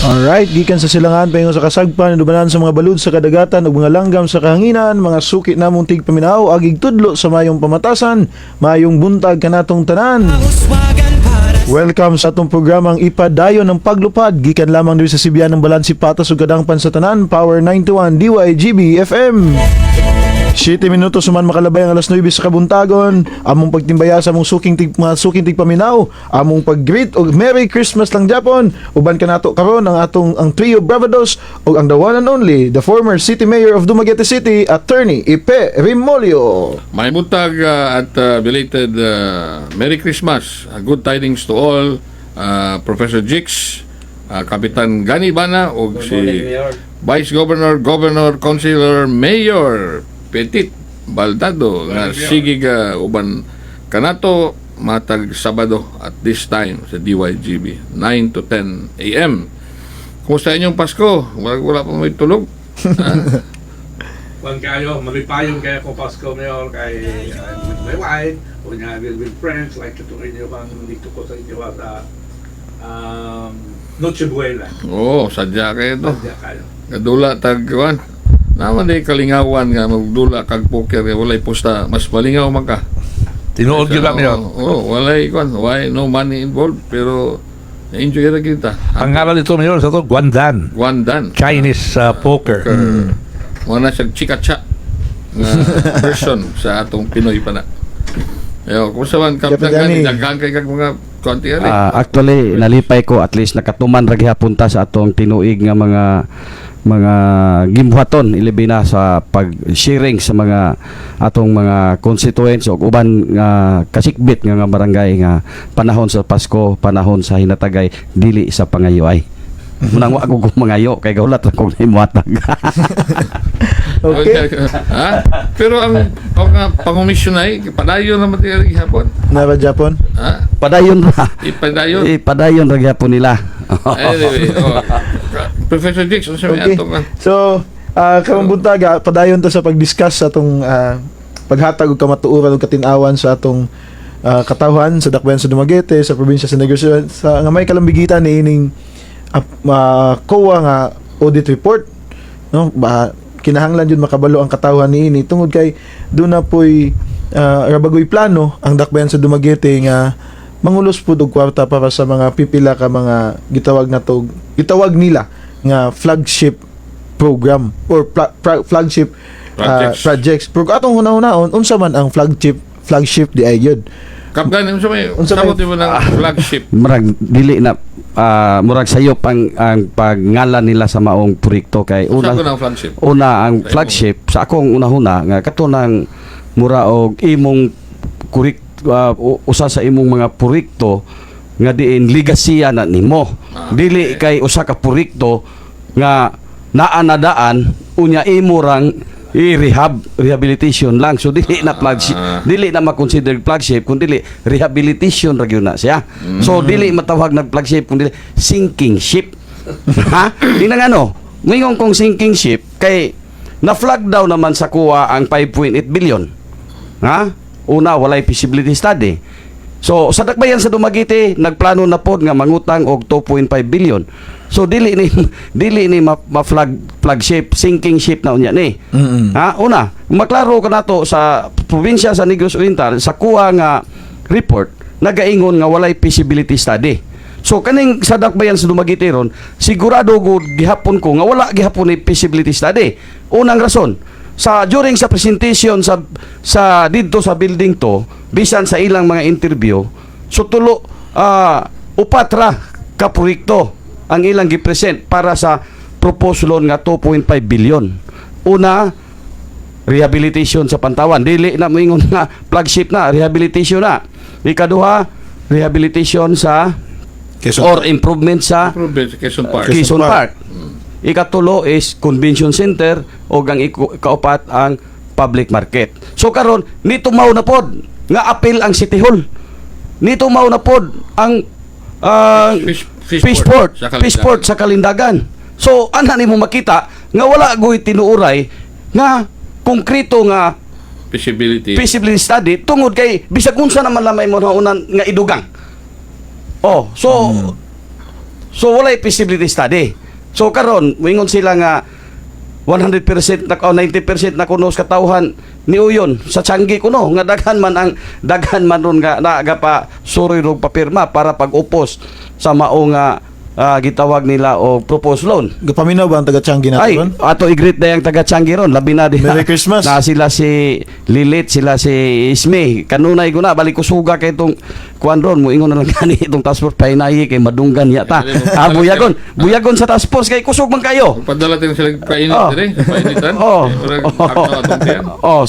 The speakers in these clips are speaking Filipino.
Alright, gikan sa silangan paingon sa kasagpan dumanan sa mga balud sa kadagatan ug mga langgam sa kahanginan, mga suki namong tigpaminaw agig tudlo sa mayong pamatasan, mayong buntag kanatong tanan. Welcome sa atong programang Ipadayon ng Paglupad gikan lamang diri sa Sibian ng Balansi Patas ug Kadangpan sa tanan, Power 91 DYGB FM. 7 minutos suman makalabay ang alas 9 sa kabuntagon. Among pagtimbaya sa among mga suking tigpaminaw, among pag-greet og Merry Christmas lang Japon. Uban kanato karon ang trio Bravados og ang the one and only, the former City Mayor of Dumaguete City, Attorney Ipe Rimolio. May buntag at belated Merry Christmas. Good tidings to all. Professor Jix, Kapitan Gani Bana ug si Vice Governor, Governor, Councilor, Mayor Petit Baldado nga sige uban kanato matag Sabado at this time sa DYGB 9 to 10 AM. Kumusta inyong Pasko? Wala pa may tulog? Juan kayo, malipayong kaya ko Pasko Mayor kay with my wife o niya with friends like ito inyo bang dito ko sa inyo sa Noche Buena. Sadya kayo to. Sadya kayo. Kadula tagwan. Naman di kalingawan nga magdula kag poker walay pusta mas malingaw man ka. Tinuod gyud lang yun. Walay kwan, why no money involved pero enjoy ra kita. Ang ngalan nito Mayor sa to Guandan. Guandan. Chinese poker. Wala siya chikacha nga version sa atong Pinoy pa na. Ayo, kung saan kapag daghang kay kag mga konti ali. Actually nalipay ko at least nakatuman ra gihapon ta sa atong tinuig nga mga gimbuhaton ilabi na sa pag-sharing sa mga atong mga constituents o uban nga kasikbit nga barangay nga panahon sa Pasko, panahon sa hinatagay dili sa pangayo ay. Munang wa ko mangayo kay gaulat ra kog himuhatag. Okay. Pero ang pangomisyon ay padayon na material gihapon. Na ba Japon? Padayon ra. Padayon ra gyapon nila. Anyway, Professor Dix, ano sabi Okay. atong So, karong buntaga padayon ta sa pag-discuss sa atong paghatag og kamatuoran ug katinawan sa atong katawhan sa dakbayan sa Dumaguete, sa probinsya sa Negros sa nga may kalambigitan ni ining COA nga audit report, no? Kinahanglan jud makabalo ang katawhan niini tungod kay doon na po'y rabagoy plano ang dakbayan sa Dumaguete nga mangulos pud og kwarta para sa mga pipila ka mga gitawag nila nga flagship program or flagship projects. Pero atong hunahunahon unsa man ang flagship di ay yun. Kapgan unsa may mo ng flagship? Murag dili na murag sayop ang pagngalan nila sa maong proyekto kay una ang flagship sa akong unahuna nga katunang mura og imong usa sa imong mga proyekto nga diin legasya na nimo. Dili kay usa ka proyekto nga naanadaan unya imo rang rehabilitation lang, so dili na flagship, dili na ma-consider flagship kundi rehabilitation ra gyud na siya. So dili matawag na flagship kundi sinking ship. Ha? Dinang ano, mingon kong sinking ship kay na flag daw naman sa kuha ang 5.8 billion. Ha? Una walay feasibility study. So sa dakbayan sa Dumaguete nagplano na pod nga mangutang og 2.5 billion. So dili ni flagship, sinking ship na unya ni. Ha, una, maklaro kanato sa probinsya sa Negros Oriental sa kuha nga report nagaingon nga walay feasibility study. So kaning sa dakbayan sa Dumaguete ron, sigurado gud gihapon ko nga wala gihapon ni feasibility study. Unang rason, during sa presentation sa didto sa building to, bisan sa ilang mga interview, so upat ra ka proyekto ang ilang gipresent para sa proposal nga 2.5 billion. Una, rehabilitation sa Pantawan. Dili na moingon nga flagship na, rehabilitation na. Ikaduha, rehabilitation sa or improvement sa Quezon Park. Ikatulo is convention center o ang ikaupat ang public market. So karon nito mao na pod nga apil ang City Hall. Nito mao na pod ang Fishport sa Kalindagan. So ana nimo makita nga wala goy tinuuray nga konkreto nga feasibility study tungod kay bisag unsa naman lamay mo unan nga idugang. So So walay feasibility study. So karon moingon sila nga 100% na 90% na kuno sa katawhan ni Uyon sa Changi kuno nga daghan man ron nga naga pa suri rog papirma para pag-upos sa mao nga gitawag nila o proposed loan. Gapaminaw ba ang taga-Changi natin Ay, ron? ato i-greet na yung taga Changi ron. Labi na din. Merry Christmas. Na sila si Lilith, sila si Isme. Kanunay ko na, balik ko suga kay itong kuan ron. Muingon na lang gani itong task force. Painayi kay madunggan yata. Buyagon. Buyagon sa task force kay kusog man kayo. Padala tayo sila kainit Oh. dire, sa painitan. Oh. Oh.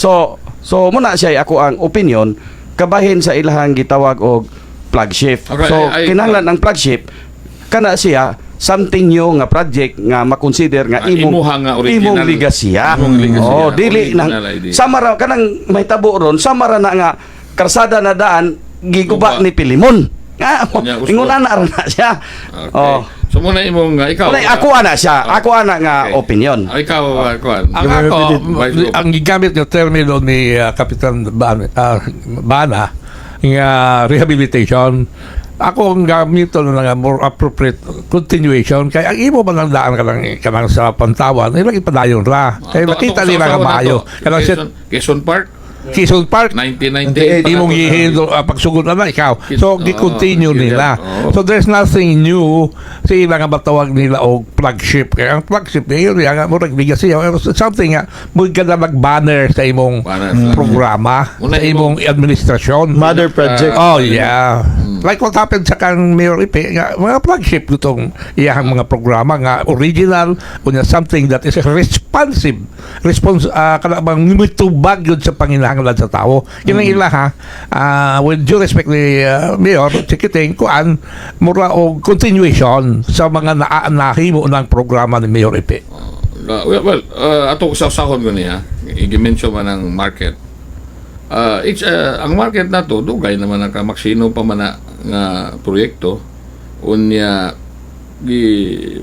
So muna siya ako ang opinion kabahin sa ilahang gitawag og flagship. Okay, So I- kinahanglan ang flagship kana siya something new nga project nga makonsider nga Imuha nga original. imong legasya. Imong legasya. Oh, dili nang Original idea. samara kanang may tabo ron samara na nga karsada na daan giguba Guba. ni Pilimon. Kanya gusto. Ingon na na siya. Okay. Oh. So muna imong ikaw. Wala, ako ana siya. Ako ana nga Okay. opinion. Ikaw, kuan. Ang ako, ang gigamit yung termino ni Kapitan Bana, nga rehabilitation, ako ang gamit na nga more appropriate continuation. Kaya ang imo man ang daan ka lang sa Pantawan, ilang ipadayon ra. Kaya nakita nila nga maayo. Kaya siya, Quezon Park, Quezon Park, 1998. imong gihin pagsugod na ikaw. So, gi-continue nila. So, there's nothing new sa ilang nga matawag nila o flagship. Kaya ang flagship niya, yun nga, murag bigas siya. Something nga, muli ka na mag-banner sa imong Banner. programa, Una sa imong administrasyon. Mother project. Oh, yeah. Like what happened sa kang Mayor Ipe, nga, mga flagship itong iyang mga programa nga original, kunya something that is responsive. Kanabang mitubag yun sa panginahanglan sa tao. Yun ang ila ha. With due respect ni Mayor, Chikiting, kuan, mura o continuation sa mga nahimo ng programa ni Mayor Ipe. Ato usahon ko niya, i-mention man ang market. Ang market na to, dugay naman ang kamaksino pa man na nga proyekto. Unya,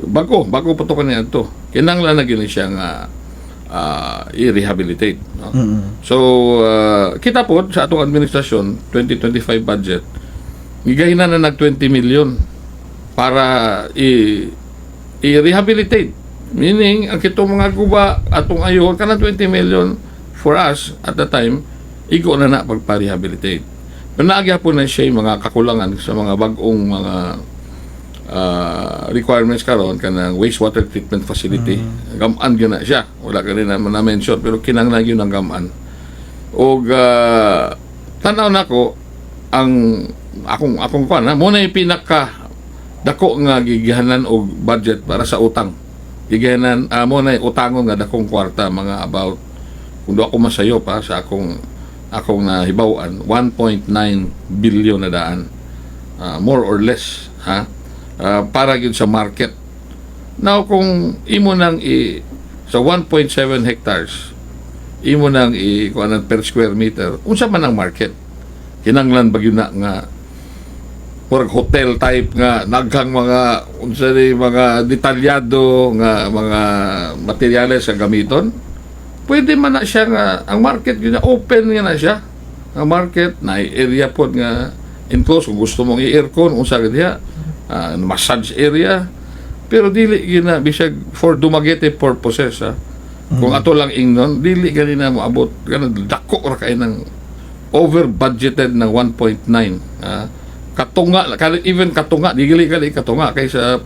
bago pa to kanya to. Kinanglan na gini siya nga i-rehabilitate. No? So, kita po sa atong administrasyon, 2025 budget, gigahinan na nag 20 million para i-rehabilitate. Meaning, ang kitong mga guba atong ayon, kana 20 million for us at the time, igo na pagpa-rehabilitate. Pero naagyapon na siya yung mga kakulangan sa mga bagong mga requirements karon kanang wastewater treatment facility. Gaman gyud na siya. Wala kanina man na-mention pero kinahanglan gyud ang gaman. Og tanaw nako ang akong kuan mo na pinaka dako nga gigihanan og budget para sa utang. Gigihanan mo na utangon nga dakong kwarta mga about kung do ako masayo pa sa akong nahibawan 1.9 billion na daan. More or less ha. Para gyud sa market. Now kung imo nang sa 1.7 hectares imo nang kuan per square meter, unsa man ang market? Kinanglan ba gyud na nga murag hotel type nga naghang mga unsa ni mga detalyado nga mga materyales sa gamiton? Pwede man na siya nga ang market gyud na open nga na siya. Ang market na area pod nga enclosed kung gusto mong i-aircon unsa gid diha. Massage area pero dili gina bisag for Dumaguete purposes ha. Kung ato lang ingnon dili gani na moabot kanang dako ra kay ng over budgeted ng 1.9 katunga even katunga dili gali katunga kay sa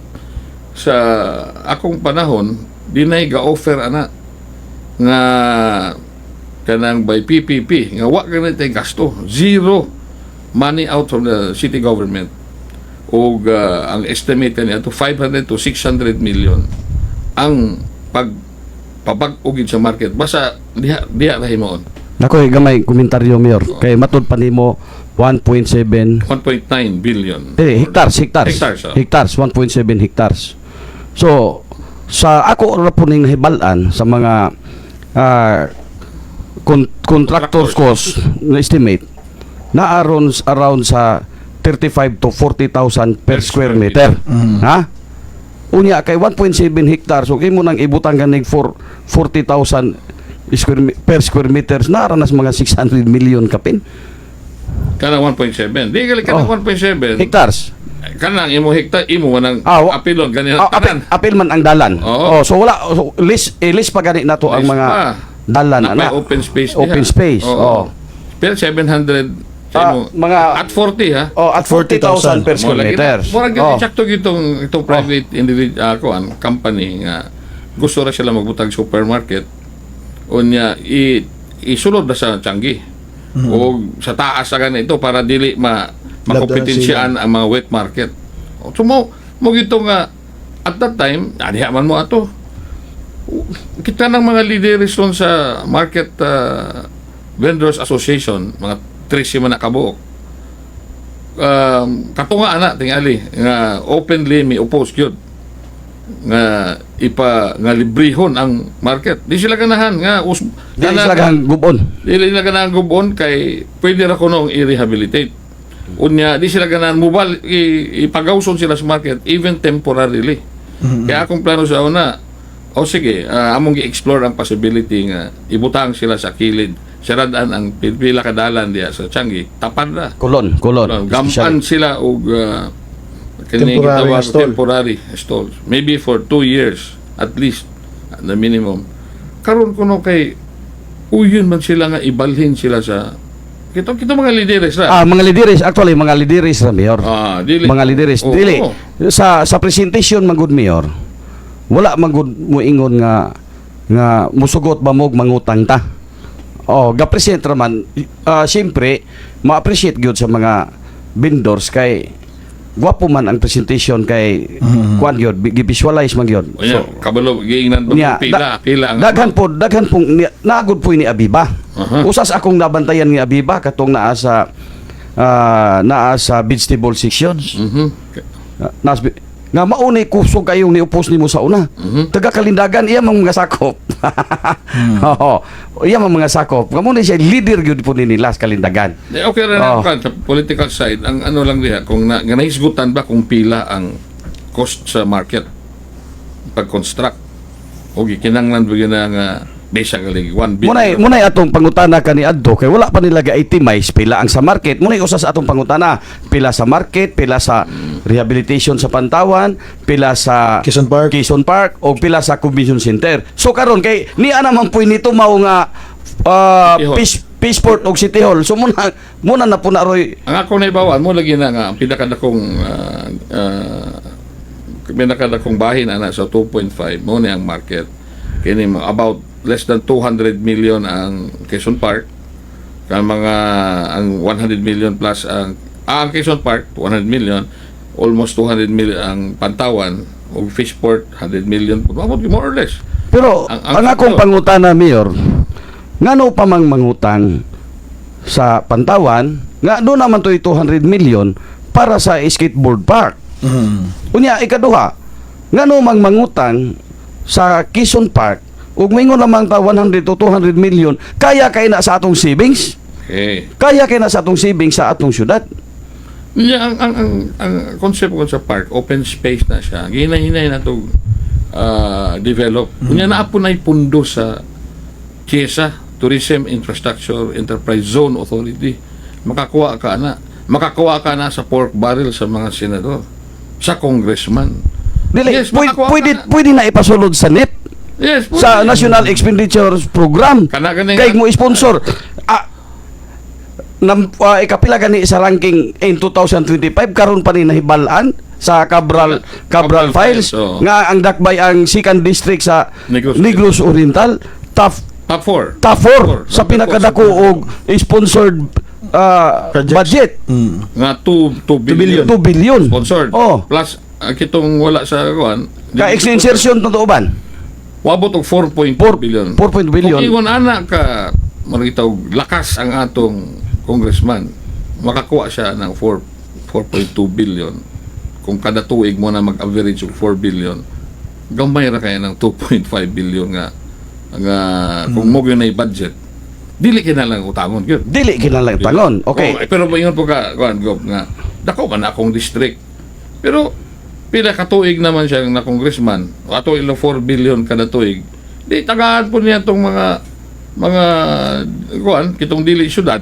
akong panahon dinay ga-offer ana nga kanang by PPP nga wa ganit gasto zero money out from the city government. Og ang estimate niya to 500 to 600 million ang pabag-ugid sa market basta diha ra himuon. Nakoy gamay komentaryo Mayor kay matud pa nimo 1.7 1.9 billion hectares Hectares, 1.7 hectares. So sa ako ra po ning nahibalan sa mga contractors cost na estimate na around sa 35 to 40,000 per square meter. Ha? Unya kay 1.7 hectares so imo nang ibutang ganig for 40,000 per square meters na aranas mga 600 million kapin. Kana 1.7 di gali kana 1.7 Hectares. kanang imo hektar imo nang apilon ganyan tanan. apil man ang dalan. Oo. So wala list pa gani nato ang List mga pa. dalan Napay ana. open space Open diha. space. Oo. Pero 700 sa imo. mga- at 40 ha. At 40,000 per square meter. Murag sakto itong private individual company nga gusto ra sila magbutag supermarket unya isulod na sa Changi. O sa taas sa ganito para dili makompetensyahan ang mga wet market. So mo gito nga at that time adiha man mo ato. Kita ng mga leaders ron sa market vendors association, mga 13 man nakabuok. Katunga ana tingali nga openly may oppose gyud nga nga librehon ang market. Di sila ganahan nga Dili sila kang gubon. dili na ganahan gubon kay pwede ra kuno i-rehabilitate. Unya di sila ganahan mobile ipagawson sila sa market even temporarily. Kaya akong plano sa una, sige, among gi-explore ang possibility nga ibutang sila sa kilid. Siradaan ang pila kadalan diya sa Changi. Tapad na. Kulon. Gaman sila og temporary stall. Maybe for 2 years at least at the minimum. Karon kuno kay uyon man sila nga ibalhin sila sa kita mga lideres ra. Mga lideres, actually mga lideres ra mayor. Dili. Mga lideres, Oo. dili. Sa presentation man gud mayor, wala man gud mo ingon nga musugot ba mo mangutang ta. Ga-present raman, siyempre, ma-appreciate gyud sa mga vendors kay gwapo man ang presentation kay kuan gyud, gi-visualize man gyud. So, kabalo giingnan ba pila ang daghan po naagod po ni Abiba. Usas akong nabantayan ni Abiba katong naa sa vegetable sections. Nga maunay kusog kayong niupos nimo sa una. Taga Kalindagan iya mang mga sakop. Iya mang mga sakop. Kamo ni siya leader gyud po nila sa Kalindagan. Okay ra na sa political side ang ano lang diha kung nahisgutan ba kung pila ang cost sa market pag-construct o gikinanglan ba na nga basically 1 billion. Munay atong pangutana kani adto kay wala pa nila ga-itemize pila ang sa market. Munay usa sa atong pangutana pila sa market, pila sa rehabilitation sa Pantawan, pila sa Quezon Park o pila sa Convention Center. So karon kay niya naman po nito mao nga Peaceport og City Hall. So muna na po na roy. Ang ako na ibawan mo lagi na nga ang pinakadakong bahin ana sa 2.5 mo ni ang market. Kini about less than 200 million ang Quezon Park. Ang 100 million plus ang Quezon Park 200 million, almost 200 million ang Pantawan o Fishport 100 million more or less. Pero ang akong pangutana mayor, ngano pa mang mangutang sa Pantawan nga do naman to 200 million para sa skateboard park. Unya ikaduha, ngano mang mangutang sa Quezon Park ug mingon lamang ta 100 to 200 million kaya na sa atong savings. Kaya na sa atong savings sa atong syudad. Yeah, ang concept ko sa park, open space na siya. Hinay-hinay na to develop. Kunya na po na ipundo sa TIESA, Tourism Infrastructure Enterprise Zone Authority. Makakuha ka na sa pork barrel sa mga senador, sa congressman. Dili, Yes, pwede na ipasulod sa NEP. Yes, Sa National Expenditures Program. Kay mo sponsor. Ikapila gani sa ranking in 2025 karon pa ni nahibalaan sa Cabral Files nga ang dakbay ang second district sa Negros Oriental top 4 sa pinakadako og sponsored budget nga 2 billion 2 billion sponsored plus kitong wala sa kuan ka insertion totoo ban wabot og 4.4 billion. 4 billion. Kung ingon ana ka makita og lakas ang atong congressman, makakuha siya ng 4.2 billion. Kung kada tuig mo na mag-average og 4 billion, gamay ra kaya ng 2.5 billion nga kung mo gyud na budget. Dili kinalang utangon gyud. Dili kinalang utangon. Okay. Pero ingon po ka kuan gov nga dako man akong district. Pero pila ka tuig naman siya na congressman. Ato ilo 4 billion kada tuig. Di tagaan po niya tong mga kuan kitong dili syudad.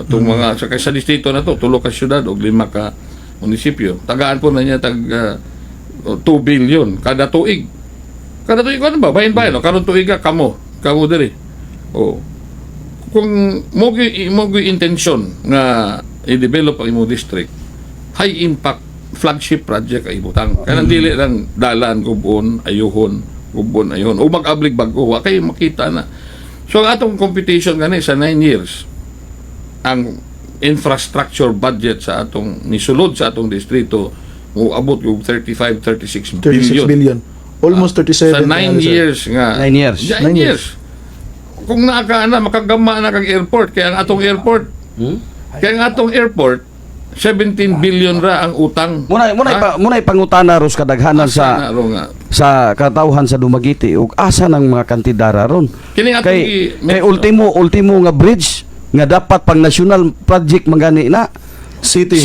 Itong mga sa distrito na to, 3 ka syudad o 5 ka munisipyo. Tagaan po na niya 2 billion kada tuig. Kada tuig ano ba? Bayan-bayan. Karon tuig ka kamo diri. Oh. Kung mo intention nga i-develop ang imong district, high impact flagship project ay ibutang. Kaya dili lang dalan gubon ayuhon o mag-ablig bago wa kay makita na. So ang atong competition gani sa 9 years ang infrastructure budget sa atong nisulod sa atong distrito mo abot yung 36 billion. Almost 37. Sa 9 years nga. 9 years. 9 years. Kung makagama na kag airport, kaya ang atong airport, Hmm? 17 billion ra ang utang. Muna ipangutana ros kadaghanan Asa na ro nga. sa katawhan sa Dumaguete ug asa ng mga kantidara ron. Kini atong Kay ultimo nga bridge nga dapat pang national project magani na City.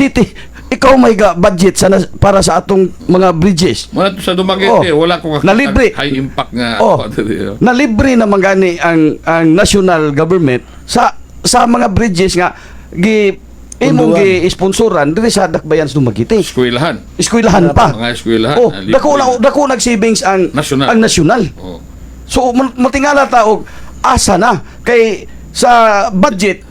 ikaw may budget para sa atong mga bridges. Muna to sa Dumaguete, wala ko Na libre. high impact nga. Na libre na magani ang national government sa mga bridges nga imong gi-sponsoran diri sa Dakbayan sa Dumaguete. Eskwelahan. Eskwelahan pa. Mga eskwelahan. Dako nag-savings ang national. Oh. So matingala ta og asa na kay sa budget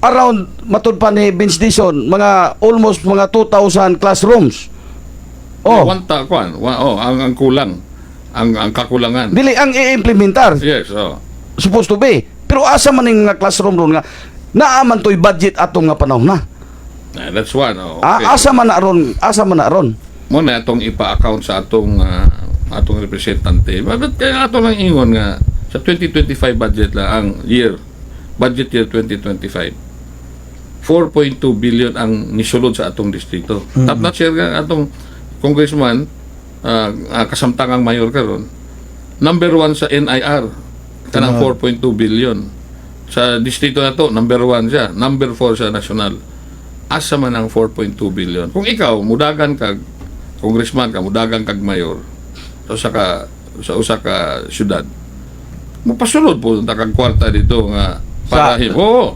around matud pa ni Vince Dison mga almost mga 2,000 classrooms. Ang kulang. Ang kakulangan. Dili ang i-implementar. Yes, Supposed to be. Pero asa man ning nga classroom ron nga naaman toy budget atong nga panahon na. That's one. Okay. Asa man na ron. Muna atong ipa-account sa atong representante. Bakit kaya ato lang ingon nga sa 2025 budget lang ang budget year 2025. 4.2 billion ang nisulod sa atong distrito. Top notch nga atong congressman kasamtangang mayor karon. Number 1 sa NIR kanang 4.2 billion. Sa distrito na to, number 1 siya. Number 4 sa national. Asa man ang 4.2 billion. Kung ikaw, mudagan kag congressman ka, mudagan kag mayor, sa usa ka syudad, mupasulod po ta kag kwarta dito nga para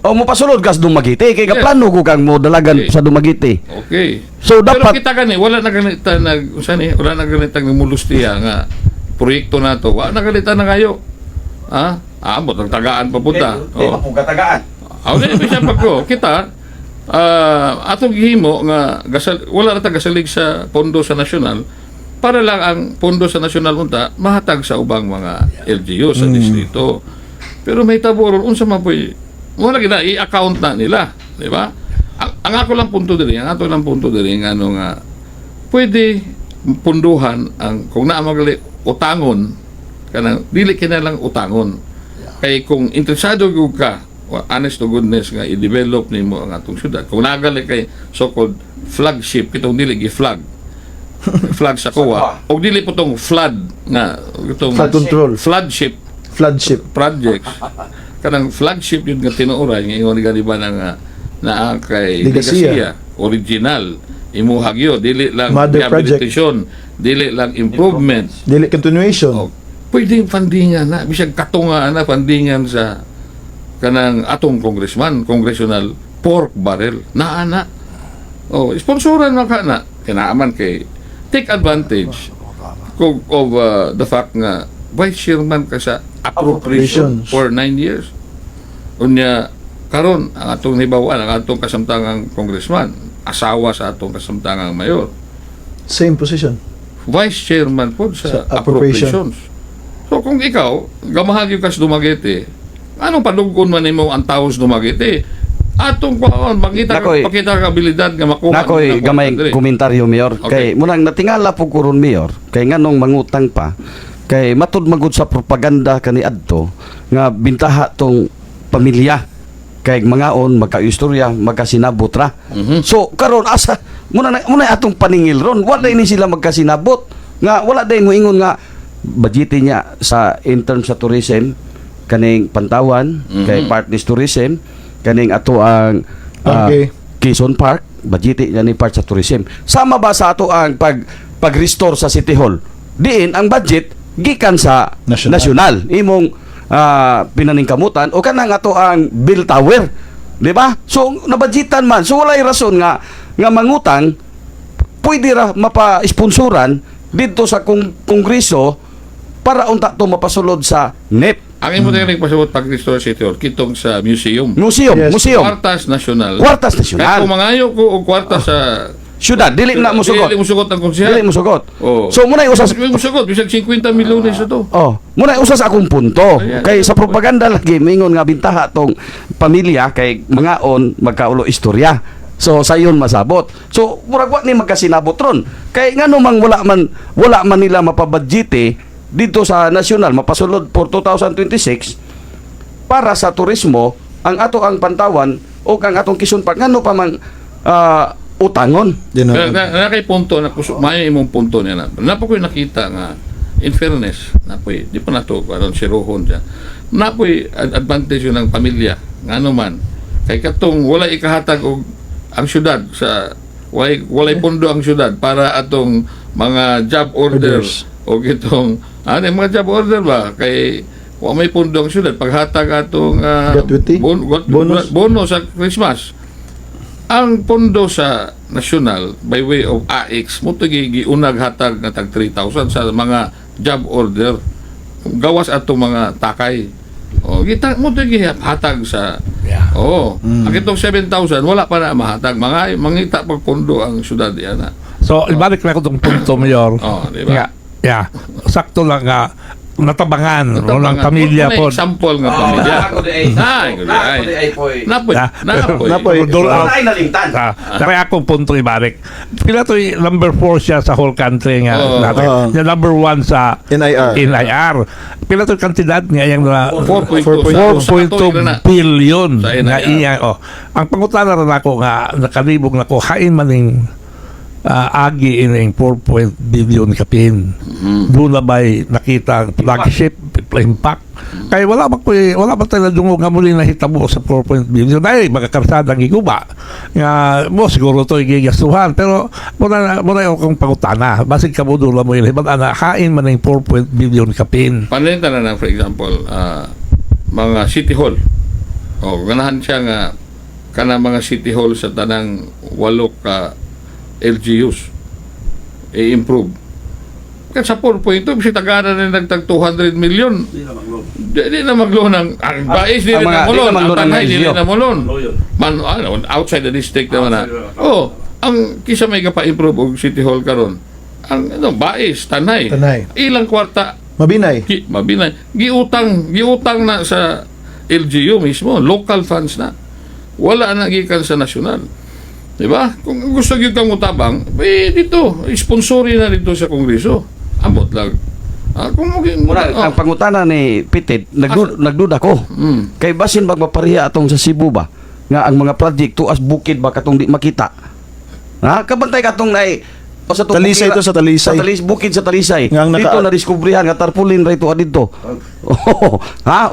O mopasulod kas Dumaguete kay plano ko kang mo dalagan sa Dumaguete. Okay. So Pero dapat kita gani wala na ganita wala na ganita mulustiya nga proyekto nato. Wala na ganita na kayo. Mo tagaan pa punta. katagaan. Di siya pagko kita atong gihimo nga wala na ta gasalig sa pondo sa nasyonal para lang ang pondo sa nasyonal unta mahatag sa ubang mga LGU sa distrito. Pero may taboron unsa man poy mo lagi na i-account na nila, di ba? Ang ako lang punto diri nga nga pwede punduhan ang kung naa magali utangon kanang dili kinalang utangon. Kay kung interesado gyud ka, honest to goodness nga i-develop nimo ang atong syudad. Kung nagali kay so-called flagship kitong dili gi-flag. Flag sa COA. O dili po tong flood nga itong Flood control. flagship projects. Kanang flagship yun nga tinuoray nga ingon gani ba na kay Legacia original imuhag yo dili lang Mother rehabilitation, dili lang improvement, Dili continuation. pwedeng fundingan na bisag katunga na fundingan sa kanang atong congressional pork barrel na sponsoran man ka na kinaaman kay take advantage of the fact nga vice chairman ka sa appropriation for 9 years. Unya karon ang atong hibawan ang atong kasamtangang congressman asawa sa atong kasamtangang mayor Same position. vice chairman po sa appropriation. appropriations. So kung ikaw gamahag yung kas Dumaguete, anong padugon man nimo ang taos Dumaguete? Atong pakita ka abilidad nga makuha. Nakoy gamay komentaryo mayor kay munang natingala po ko ron mayor kay nganong mangutang pa kay matud magud sa propaganda kani adto nga bintaha tong pamilya kay mangaon magkaistorya magkasinabot ra. So karon asa muna atong paningil ron wala ni sila magkasinabot nga wala day mo ingon nga budget niya sa in terms sa tourism kaning Pantawan kay Partners Tourism kaning ato ang Quezon Park budget niya ni part sa tourism sama ba sa ato ang pag-restore sa City Hall diin ang budget gikan sa nasyonal imong pinaningkamutan o kanang ato ang Bill Tower, di ba? So nabudgetan man so walay rason nga nga mangutang pwede ra mapa-sponsoran dito sa kongreso para unta to mapasulod sa NEP. Ang imo tayo nagpasabot pag Restore City Hall, kitong sa museum. Museum, Yes. museum. Kwartas nasyonal. Kwartas Kaya nasyonal. kung mangayo ko og kwarta sa Syudad, dili na mo sugot. Dili mo sugot ang konsehal. Dili mo sugot. Oh. So muna usas Dili mo sugot bisag 50 milyones na to. muna usas akong punto. Ayan. Kay sa propaganda lagi mingon nga bintaha tong pamilya kay mangaon magkaulo istorya. So sayon masabot. So murag wa ni magkasinabot ron. Kay ngano mang wala man nila mapabudgete dito sa nasyonal mapasulod for 2026 para sa turismo ang ato ang Pantawan o ang atong Quezon Park ngano pa mang utangon. Yun, Na kay punto na kusog mayo imong punto niya na. Napo ko nakita nga in fairness, napoy di pa nato aron siruhon siya. Napoy advantage yun ng pamilya ngano man. Kay katong wala ikahatag og ang syudad sa walay pondo ang syudad para atong mga job order Orders. o itong mga job order ba kay wa may pondo ang syudad paghatag atong Gratuity? Bonus? bonus sa Christmas. Ang pondo sa national by way of AX mo to giunag hatag nga tag 3,000 sa mga job order gawas ato mga takay. O kita mo to hatag sa ang itong 7,000 wala pa na mahatag mga mangita pag pondo ang syudad yan. So, ibalik na ko itong punto, Mayor. Di ba? Yeah. Sakto lang nga natabangan ng pamilya po. Example nga pamilya. Napoy. Napoy. Dole out. Ay nalimtan. Kaya akong punto ibalik. Pila to number 4 siya sa whole country nga natin. Yung number 1 sa NIR. Pila to kantidad nga yang 4.2 billion Sa NIR. nga iya. Ang pangutana rin ako nga nakalibog na ko hain maning agi ining 4 billion kapin. Doon na ba'y nakita ang flagship impact. Kaya wala ba tayo dungog nga muli nahitabo sa 4 billion. Ay, magkakarsada ang iguba. Nga, mo siguro ito igigasuhan. Pero, muna yung kong pangutana. Basig ka mo doon mo yun. Hain man ng 4 billion kapin. Panalitan na for example, mga city hall. Ganahan siya nga kana mga city hall sa tanang 8 ka LGUs i-improve. Kasi sa 4.2 kasi tagana na nagtag 200 million. Di na maglo ng ang bais di na mulon, ang tanay di na mulon. Man outside the district naman na. Ang kisa may pa-improve og city hall karon. Ang bais tanay. Ilang kwarta Mabinay. mabinay. Giutang na sa LGU mismo, local funds na. Wala na gikan sa nasyonal. Diba? Kung gusto nyo kang utabang, dito, sponsori na dito sa Kongreso. Amot lang. Ang pangutana ni Pitit, nagduda ko. Kay basin magpapariha atong sa Cebu ba? Nga ang mga project tuas bukid ba katong di makita? Kabantay katong sa Talisay to sa Talisay. Bukid sa Talisay. Nga Dito na diskubrihan nga tarpaulin ra ito adito.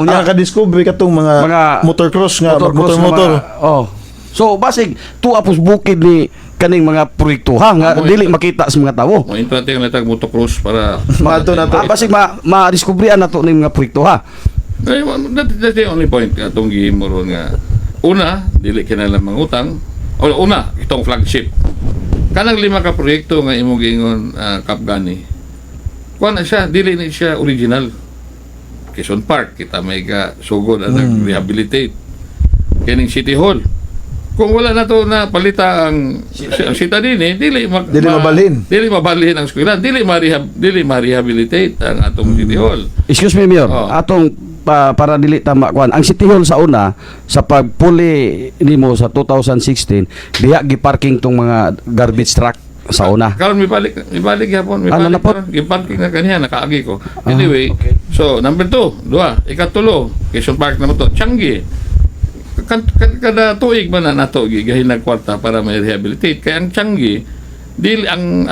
Unya Nakaka-discover katong mga motocross nga, motor. So basig tuapos bukid ni kaning mga proyekto nga dili makita sa mga tawo. Mo interesting na tag motocross para Mga to. Basig ma-diskubrihan nato ning mga proyekto that's the only point atong gihimo ron nga una dili kinahanglan mangutang o una itong flagship kanang 5 ka proyekto nga imong giingon Kapgani kuan na siya dili ni siya original. Quezon Park kita may ka sugod at rehabilitate kining City Hall. Kung wala na to na palita ang citadini, dili mabalhin ang eskwelahan, dili ma-rehabilitate ang atong City Hall. Excuse me, Mayor. Atong para dili tama kuan. Ang City Hall sa una sa pagpuli nimo sa 2016, diha gi-parking tong mga garbage truck sa una. Karon mibalik gyapon, Ano na po? gi-parking na kaniya nakaagi ko. Anyway, so number 2, ikatulo, Quezon Park na mo to, Changi. Kada tuig man na nato gigahin ng kwarta para may rehabilitate kaya ang Changi dili ang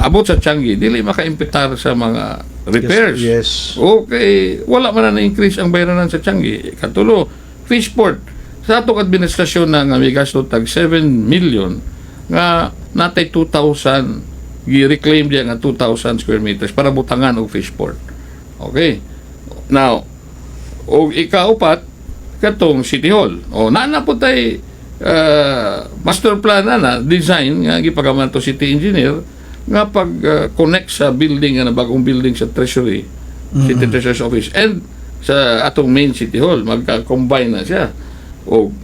abot sa Changi dili makaimpitar sa mga repairs. Yes. Okay, wala man na increase ang bayaran sa Changi. Katulo, Fishport sa atong administrasyon na nga may gasto tag 7 million nga natay 2,000 gi-reclaim diya nga 2,000 square meters para butangan og Fishport. Okay. Now, og ikaupat katong City Hall. Nana po tay master plan na design nga gipagaman to city engineer nga pag connect sa building nga bagong building sa treasury, city treasurer's office and sa atong main city hall, magka-combine na siya. O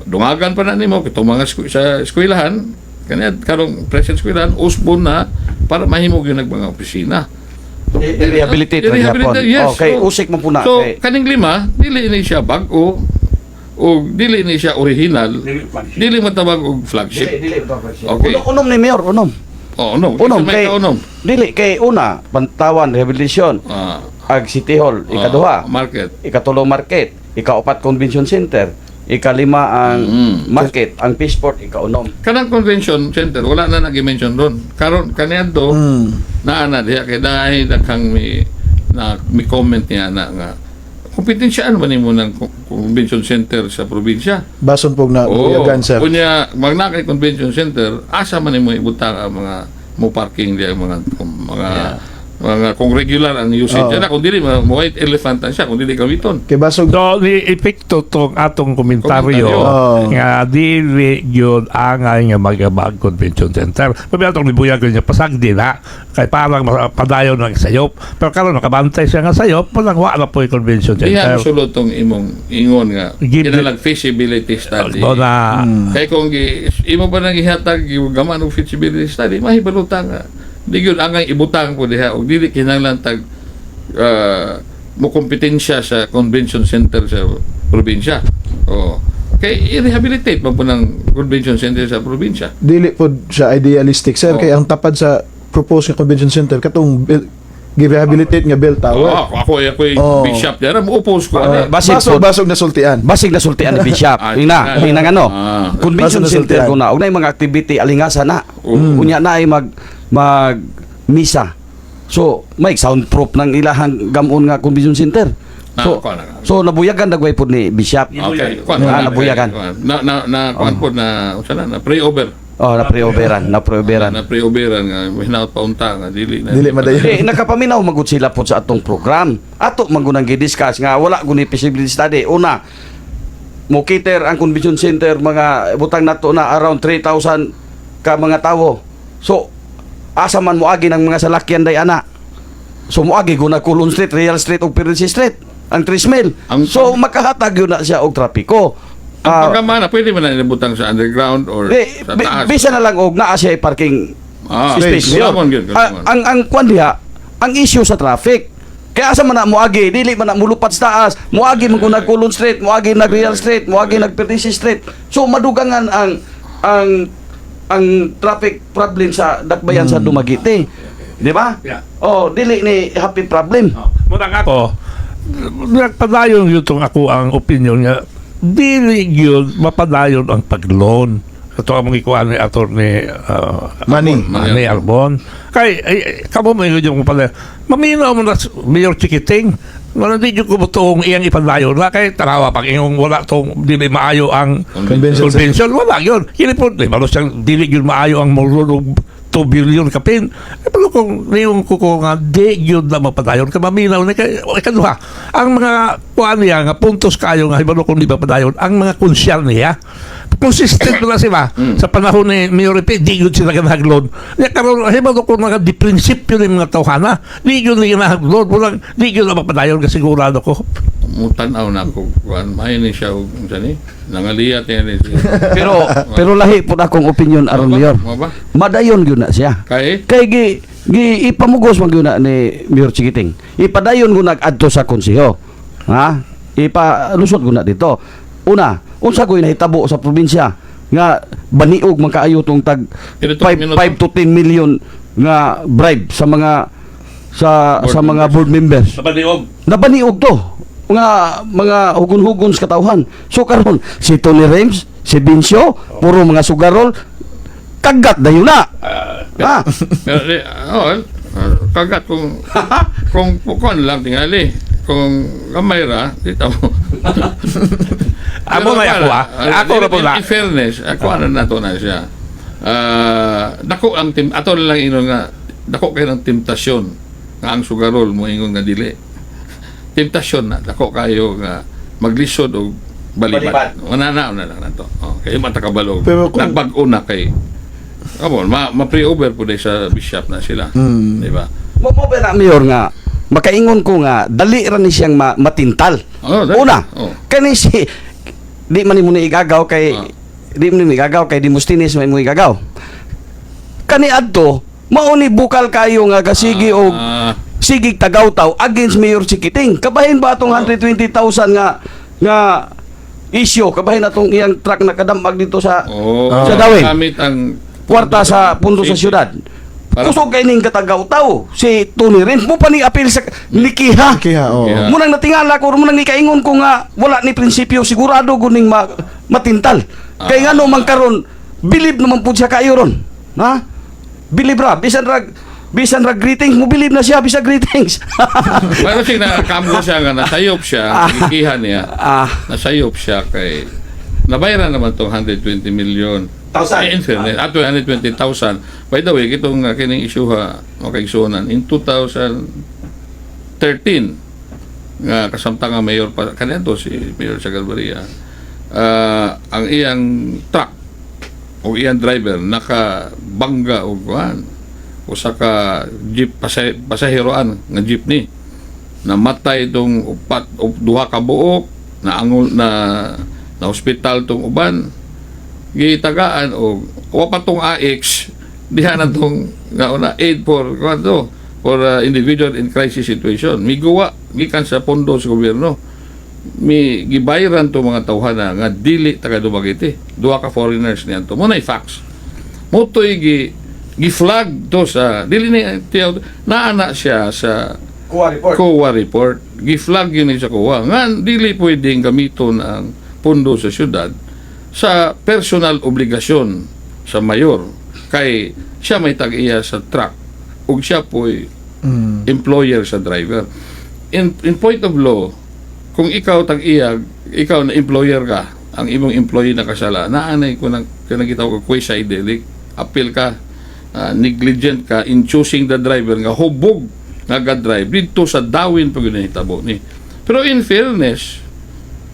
dungagan pa na nimo kitong mga sa eskwelahan kanya karong present eskwelahan usbon na para mahimog yung mga opisina. I-rehabilitate na gyapon. Yes. Okay, usik mo puna So, kay kaning lima, dili ni siya bag-o o dili ni siya original, dili matabag og flagship. Okay. Unom ni Mayor, unom. Oh, no. Unom May kay kaunom. dili kay una Pantawan Rehabilitation, ag City Hall, ikaduha, Market. ikatulo market, ikaapat convention center, ikalima ang market, ang Peaceport ikaunom. Kanang convention center wala na nag-mention doon. Karon kaniadto naa diha kay dahil daghang may comment niya na nga kompetensyaan man nimo ng convention center sa probinsya. Bason pog na buyagan, sir. Kunya magna kay convention center, asa man nimo ibutang ang mga mo parking diya mga kung regular ang usage na kung dili mo white elephant na siya kung dili gamiton. Kay basog So, ni-epekto tong atong komentaryo Komentaryo. nga dili yun angay nga mag convention center. Pabiya itong libuyag ko niya, pasag din ha. Kaya parang padayon ng sayop. Pero karon nakabantay siya nga sayop, parang wala po yung convention Diha center. sulod tong imong ingon nga Give kinalag feasibility study. O na, Kaya kung imo pa nang ihatag yung gaman ng feasibility study, mahibalutang nga. Di yun angay ibutang po diha o dili kinahanglan tag mo kompetensya sa convention center sa probinsya. O kay i-rehabilitate mo po ng convention center sa probinsya. dili pod siya idealistic, sir, Oo. kay ang tapad sa proposed nga convention center katong gi-rehabilitate nga bell tower. Ako Oo. bishop diara mo oppose ko ani. Basog na sultian. Basig na sultian ni Bishop. Ina ano? Convention Basig na center sultian. ko na. Ugnay mga activity alingasa na. Unya na ay mag misa. So, may soundproof ng ilahang gamon nga convention center. So, nabuyagan dagway pod ni Bishop. Okay, nabuyagan. Na kuan po na unsa na pre-over. Oh, na pre-overan. Na pre-overan nga hinaut pa unta nga dili madayon. Nakapaminaw magud sila po sa atong program. Ato magunang gi-discuss nga wala guni feasibility study. Una, mo cater ang convention center mga butang nato na around 3,000 ka mga tawo. So, asa man moagi ng mga salakyan day ana. So moagi guna Kulon Street, Real Street ug Percy Street ang 3 mil. So makahatag yun na siya og trapiko. Ang pagkamana pwede man na inabutang sa underground or sa taas. Bisa na lang og naa siya parking space. Kulamon gyud. Ang kwan diha, ang issue sa traffic. Kaya asa man na moagi, dili man na mulupat sa taas, moagi man nag Kulon Street, moagi nag Real Street, moagi nag Percy Street. So madugangan ang traffic problem sa dakbayan sa Dumaguete. Di ba? Yeah. Oh, dili ni happy problem. muna ako, nagpadayon yun itong ako ang opinion nga, dili yun mapadayon ang pag-loan. Ito ang mga ikuha ni Atty. Manny Albon. Kay, kamo mo yung pala, maminaw mo na Mayor Chikiting, wala din yung kumutong iyang ipadayon na kay tarawa pag iyong wala tong dili maayo ang convention, wala yun. Kini po, malos siyang dili yun maayo ang marunong 2 billion kapin. Pero kung niyong kuko nga, di yun na mapadayon ka maminaw na kay, ikaduha, ang mga kuha niya nga, puntos kayo nga, hibalo kung di mapadayon, ang mga konsyal niya, consistent na sila sa panahon ni Mayor P, di yun sila ganahaglod. Kaya karoon, hibalo kung mga di prinsipyo ng mga tawhana, di yun na ganahaglod, di yun na mapadayon kasi sigurado ko. Mutanaw na ako. May ni siya nangaliyat yan siya. Pero lahi po akong opinion aron Mayor. Madayon gyud na siya. Kay Gi ipamugos man gyud na ni Mayor Chikiting. Ipadayon gyud nag-adto sa konseho. Ha? Ipalusot gyud na dito. Una, unsa ko nahitabo sa probinsya nga baniog man kaayo tong tag 5 to 10 million nga bribe sa mga board members. Nabaniog to mga hugon-hugon sa katawhan. So karon si Tony Rems, si Bincio, puro mga sugarol kagat dayon na. Kagat kung pukon lang tingali. Kung gamay ra, dito mo. Amo may ako Ako na po na. In fairness, ako na to na siya. Dako ang ato lang inon nga dako kay ng temptasyon nga ang sugarol mo ingon nga dili. Temptasyon na dako kayo nga maglisod og Balibat. Una lang na to. Okay, matakabalog. Pero kung- Nagbag-o na kay ma-pre-over po dahil sa bishop na sila. Di ba? Mo ba na mayor nga makaingon ko nga dali ra ni siyang matintal. Dali. Una, kani si di man mo ni igagaw kay di man ni igagaw kay Demosthenes may mo igagaw. Kani adto mao ni bukal kayo nga kasigi og sigig tagaw-taw against Mayor Chikiting. Kabahin ba atong 120,000 nga issue kabahin atong iyang truck na kadamag dito sa Dawin. Gamit ang Kwarta sa pundo sa syudad. Kusog kay ning katagaw-taw si Tony Rims mo pa ni apil sa Nikiha. Kaya, oo. Yeah. Munang natingala ko munang nikaingon ko nga wala ni prinsipyo sigurado guning matintal. Kay ngano man karon believe naman pud siya kayo ron. Ha? Believe ra bisan ra greetings mo believe na siya bisa greetings. Pero siya nakamgo siya nga nasayop siya, ikihan niya. Nasayop siya kay nabayaran naman tong 120 million. In fairness, ato 120,000. By the way, kitong kining issue makaigsunan in 2013 nga kasamtang nga mayor pa kanento si Mayor Sagalbaria. Ang iyang truck o iyang driver nakabangga og kuan o saka jeep pasaheroan nga jeepney namatay itong upat o duha ka buok naangol na hospital tong uban gitagaan o pa tong AX diha na tong nga una aid for individual in crisis situation miguwa gikan sa pondo sa gobyerno mi gibayaran to mga tawhana nga dili taga Dumaguete duha ka foreigners niyanto mo na fax mo toy gi-flag to sa dili ni naana siya sa COA report gi-flag yun sa COA nga dili pwedeng gamiton ang pondo sa syudad sa personal obligasyon sa mayor kay siya may tag-iya sa truck ug siya po'y employer sa driver in point of law kung ikaw tag-iya ikaw na employer ka ang imong employee na kasala naanay ko nang gitawag ko quasi-delict appeal ka negligent ka in choosing the driver nga hubog nga ga-drive dito sa dawin pag ginahitabo ni pero in fairness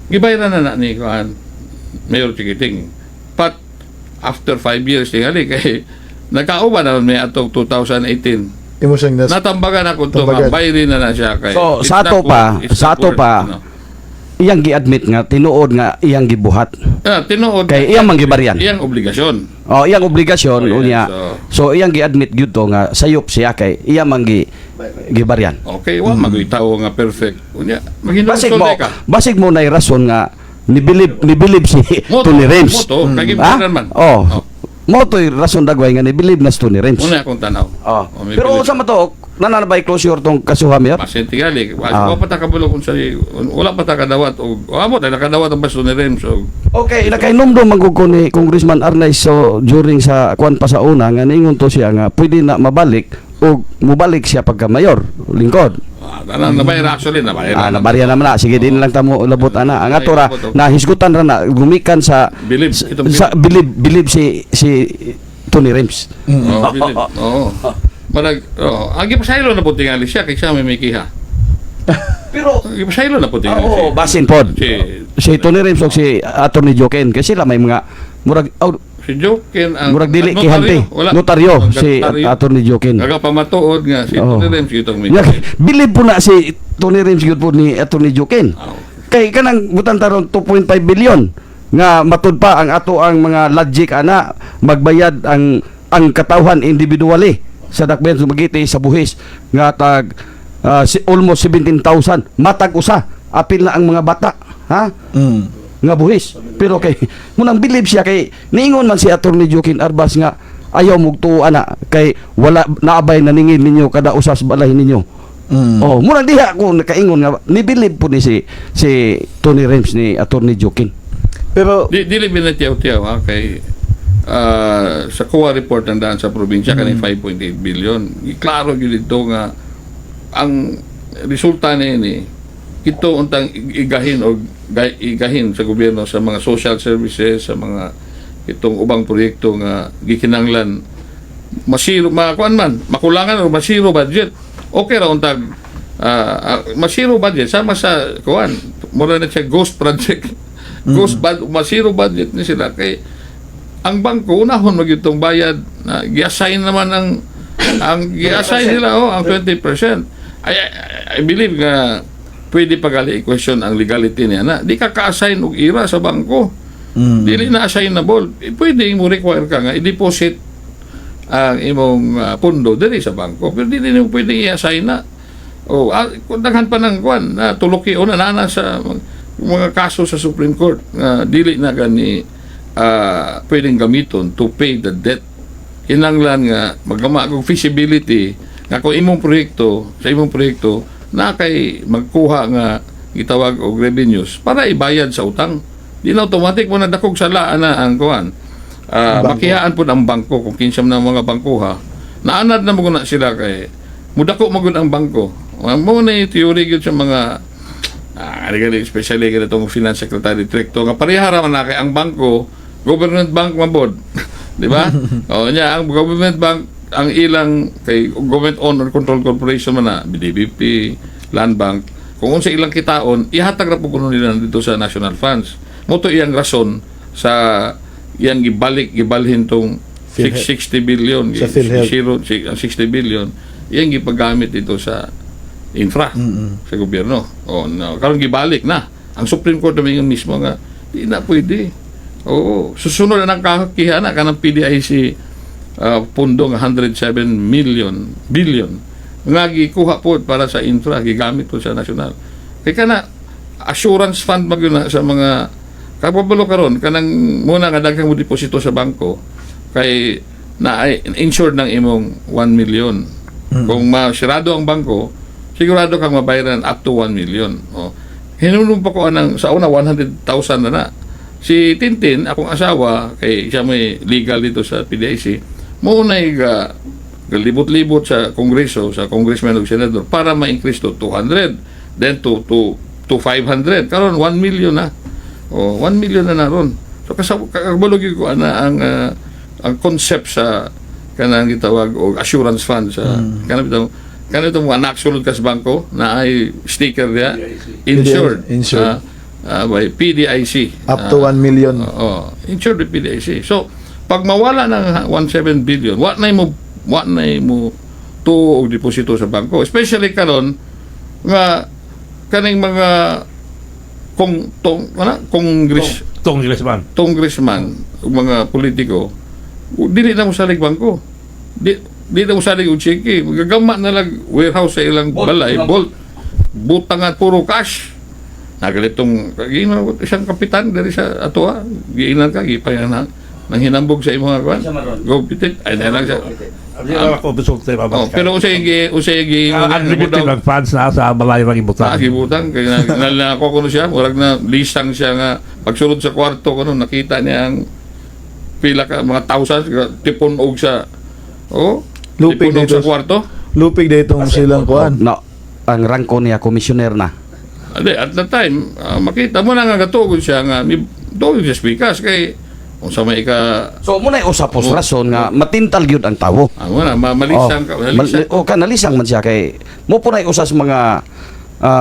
gibayaran na ni kuan Mayor Chikiting but after 5 years tingali kay nagkauban naman may atong 2018 Imo siyang natambagan ako to Tambagan. bayrin na siya kay So, it's sa ato not pa, worth, iyang gi-admit nga tinuod nga iyang gibuhat. tinuod Kay iyang manggibarian. iyang obligasyon Iyang obligasyon Oh, unya. yeah, So iyang gi-admit gyud to nga sayop siya kay iyang gibarian. okay wa magitaw nga perfect unya Basig mo, maginulsol ka basig mo na rason nga nibilib si Tony Rims. moto kay Ha? gibayaran man Mo to'y rason dagway nga nibilib na si Tony Rims. una akong tanaw may Pero bilis. sa mato, nananabay closure tong kasuha mayor? Pasin tingali wala pa ta kabulok kung sa wala pa ta kadawat o amo ta nakadawat ang basto ni Rems o Okay, nakainomdom magugko ni Congressman Arnaiz so during sa kuan pa sa una nga ningon to siya nga pwede na mabalik o mubalik siya pagka mayor lingkod. nabayar actually nabayar Nabarya naman na. Sige, din lang tamo labot ana. Ang ato ra nahisgutan ra na gumikan sa Bilib. bilib si Tony Rims. bilib. Oo. Marag agi pasaylo na puti tingali siya kay siya may kiha. Pero Agi pasaylo na puti tingali. oo, basin pod. Si Si Tony Rims o si Attorney Joken kasi sila may mga murag si Joken ang murag dili ang kihante. wala. Notaryo Ang si notaryo. Attorney Joken. Kaga pamatuod nga si Oo. Tony Rems itong may. Nya, bilib po na si Tony Rims gyud po ni Attorney Joken. Kay kanang butan taron 2.5 billion nga matud pa ang ato ang mga logic ana magbayad ang katawhan individually sa Dakbayan Dumaguete sa buhis nga tag almost 17,000 matag usa apil na ang mga bata ha nga buhis pero kay munang bilib siya kay niingon man si Attorney Joaquin Arbas nga ayaw mugtuo ana kay wala naabay na ningin ninyo kada usas balay ninyo. Munang diha ko nakaingon nga nibilib po ni si Tony Rims ni Attorney Joaquin. Pero Dili binatiyaw-tiyaw kay sa COA report ng daan sa probinsya kaning 5.8 billion. Klaro gyud dito nga ang resulta ni ito untang igahin o igahin sa gobyerno sa mga social services sa mga itong ubang proyekto nga gikinanglan masiro makuan man makulangan o masiro budget okay ra untag masiro budget sama sa kuan mura na siya ghost project Zero budget ni sila kay ang bangko unahon magitong bayad na gi-assign naman ang gi-assign nila ang 20%. I believe nga pwede pagali i-question ang legality niya na di ka ka-assign og ira sa bangko. Dili na assignable. Pwede mo require ka nga i-deposit ang imong pundo diri sa bangko pero dili mo pwede i-assign na. Kung daghan pa ng kwan na tuloki o nana sa mga kaso sa Supreme Court dili na gani pwedeng gamiton to pay the debt. Kinanglan nga magama og feasibility nga kung imong proyekto na kay magkuha nga gitawag og revenues para ibayad sa utang. Di na automatic mo na dakog sala na ang kuan. Makiyaan po ang bangko kung kinsam na mga bangko naanad na mo na sila kay mudako magud ang bangko. Mo na yung theory gyud sa mga especially ganitong finance secretary director nga parehara man na kay ang bangko government bank mabod. Di ba? Ang government bank ang ilang kay government owned or controlled corporation man na BDBP, Land Bank, kung unsa ilang kitaon ihatag ra po kuno nila dito sa national funds. Moto iyang rason sa iyang gibalhin tong 660 billion sa PhilHealth. 60 billion iyang gipagamit dito sa infra sa gobyerno. Karon gibalik na. Ang Supreme Court naman mismo nga di na pwede. Susunod na ng kakihan na kanang PDIC pundo nga 107 billion nga gikuha po para sa infra gigamit po sa national. Kaya kana assurance fund magyuna sa mga kapabalo karon kanang muna nga daghang mo deposito sa bangko kay na insured ng imong 1 million. Kung masirado ang bangko, sigurado kang mabayaran up to 1 million. Hinulong pa ko sa una 100,000 na. Si Tintin, akong asawa, kay siya may legal dito sa PDIC, maunay libot-libot sa kongreso, sa congressman o senador, para ma-increase to 200, then to 500. Karon 1 million na. 1 million na ron. So, kakabalog ko ang concept sa kanang gitawag o assurance fund sa kanang mga naksulod ka sa bangko na ay sticker niya, insured. By PDIC. Up to 1 million. Insured by PDIC. So, pag mawala ng 17 billion, what na mo to og deposito sa bangko. Especially karon nga kaning mga congressman ug mga politiko dili na mo salig bangko. Di na mo salig og cheque. Gagama na lang warehouse sa ilang balay, butang at puro cash. Nagalitong isang kapitan dari sa atoa giinan ka gipayan nang hinambog sa imong kwan go pitik ay na lang siya ako bisulti pero usay unlimited ang funds na sa balay ng ibutang kay nalako kuno siya murag na lisang siya nga pagsulod sa kwarto kuno nakita niya ang pila ka mga thousands tipon og sa lupig tipon og sa kwarto lupig ditong silang kuan. No, ang rangko niya commissioner na. At the time, makita mo na nga gatugod siya nga doon siya speakers kay kung sa may So muna usapos rason nga matintal gyud ang tawo. Muna malisang nalisang man siya kay mo po na usas mga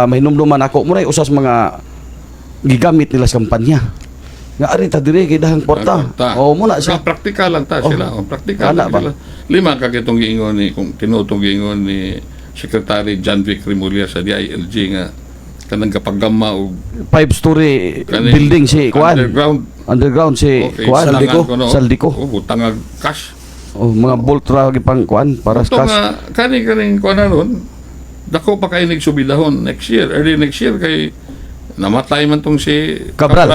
mahinumduman ako mo na usas mga gigamit nila sa kampanya. Nga ari ta dire kay dahang porta. Muna siya praktikal lang ta sila. Praktikal lang sila. Lima ka kitong giingon ni kung tinutong giingon ni Secretary John Vic Remulla sa DILG nga kanang kapagama og 5-story building si kuan underground si kuan Saldico butang cash mga bolt ra gipang kuan para sa cash kani kuan ron dako pa kay nagsubidahon early next year kay namatay man tong si Cabral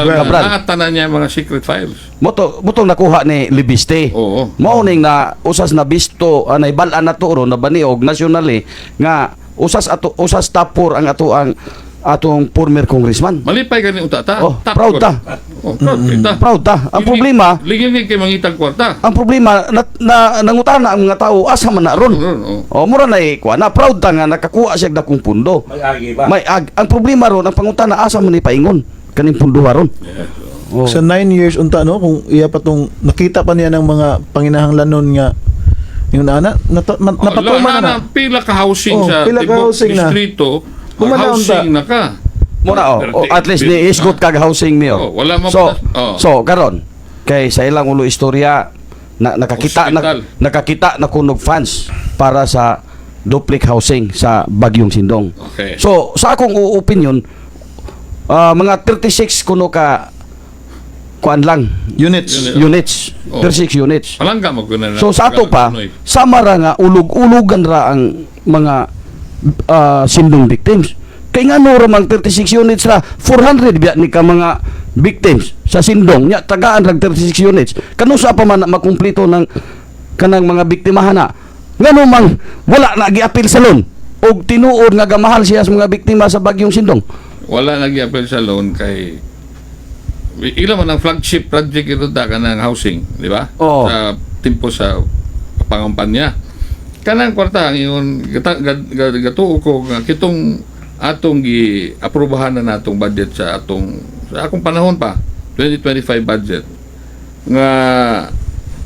tanan niya mga secret files motong nakuha ni Libiste mao ning na usas na bisto anay bal-an nato ron na baniog nationally nga usas tapor ang atong former congressman. Malipay gani unta ta. Proud ta. Proud ta. Ang problema, ligig kay mangitag kwarta. Ang problema nangutana ang mga tao asa man na ron. Mura na kuan na proud ta nga nakakuha siya dakong pundo. May ang problema ron ang pangutana asa man ni paingon kaning pundo ron. Sa 9 years unta no kung iya pa tong nakita pa niya ng mga panginahanglanon nga yung napatuman na pila ka housing sa distrito. Housing na ka. Muna at least ni isgot kag housing Mayor. Oh, wala mo So, pa- oh. so karon kay sa ilang ulo istorya Hospital. nakakita na kunog funds para sa duplex housing sa Bagyong Sindong. Okay. So sa akong opinion mga 36 kuno ka kuan lang units Oh. 36 units. Palangga mo ko na. So sa ato pa sama ra nga ulog-ulogan ra ang mga sindong victims. Kay nga no ra mang 36 units ra 400 biya ni ka mga victims sa sindong nya tagaan rag 36 units. Kano sa pa man na makumpleto ng kanang mga biktimahan na. Ngano mang wala na giapil sa loan og tinuod nga gamahal siya sa mga biktima sa Bagyong Sindong. Wala nag-apel sa loan kay ilan man ang flagship project ito ta kanang housing, di ba? Oo. Sa timpo sa pangampanya. Kanang kwarta ang ingon gatuo ko nga kitong atong gi-aprobahan na natong budget sa akong panahon pa 2025 budget nga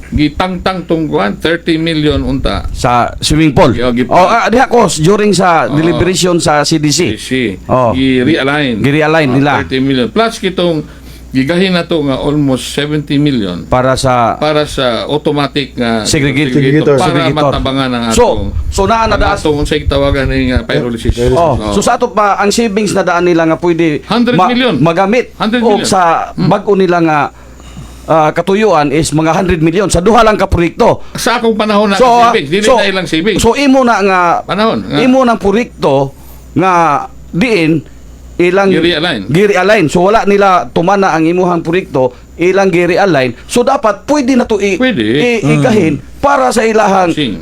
gitangtang tungguan 30 million unta Sa swimming pool. Diha ko during sa deliberation sa CDC. Oh. gi-realign Gi-realign nila 30 million plus kitong gigahin na to nga almost 70 million para sa automatic nga Segregator. para matabangan ang So atong naa na ang daas. atong unsay tawagan ni nga pyrolysis. So sa ato pa ang savings na daan nila nga pwede 100 million. magamit 100 o million. sa bag-o nila nga katuyuan is mga 100 million sa duha lang ka proyekto. Sa akong panahon na So, savings, dili na ilang savings. So imo na nga Panahon nga. imo ng proyekto nga diin ilang Gi-realign. So wala nila tumana ang imuhang proyekto, ilang gi-realign. So dapat pwede na to Pwede. igahin para sa ilahang Housing.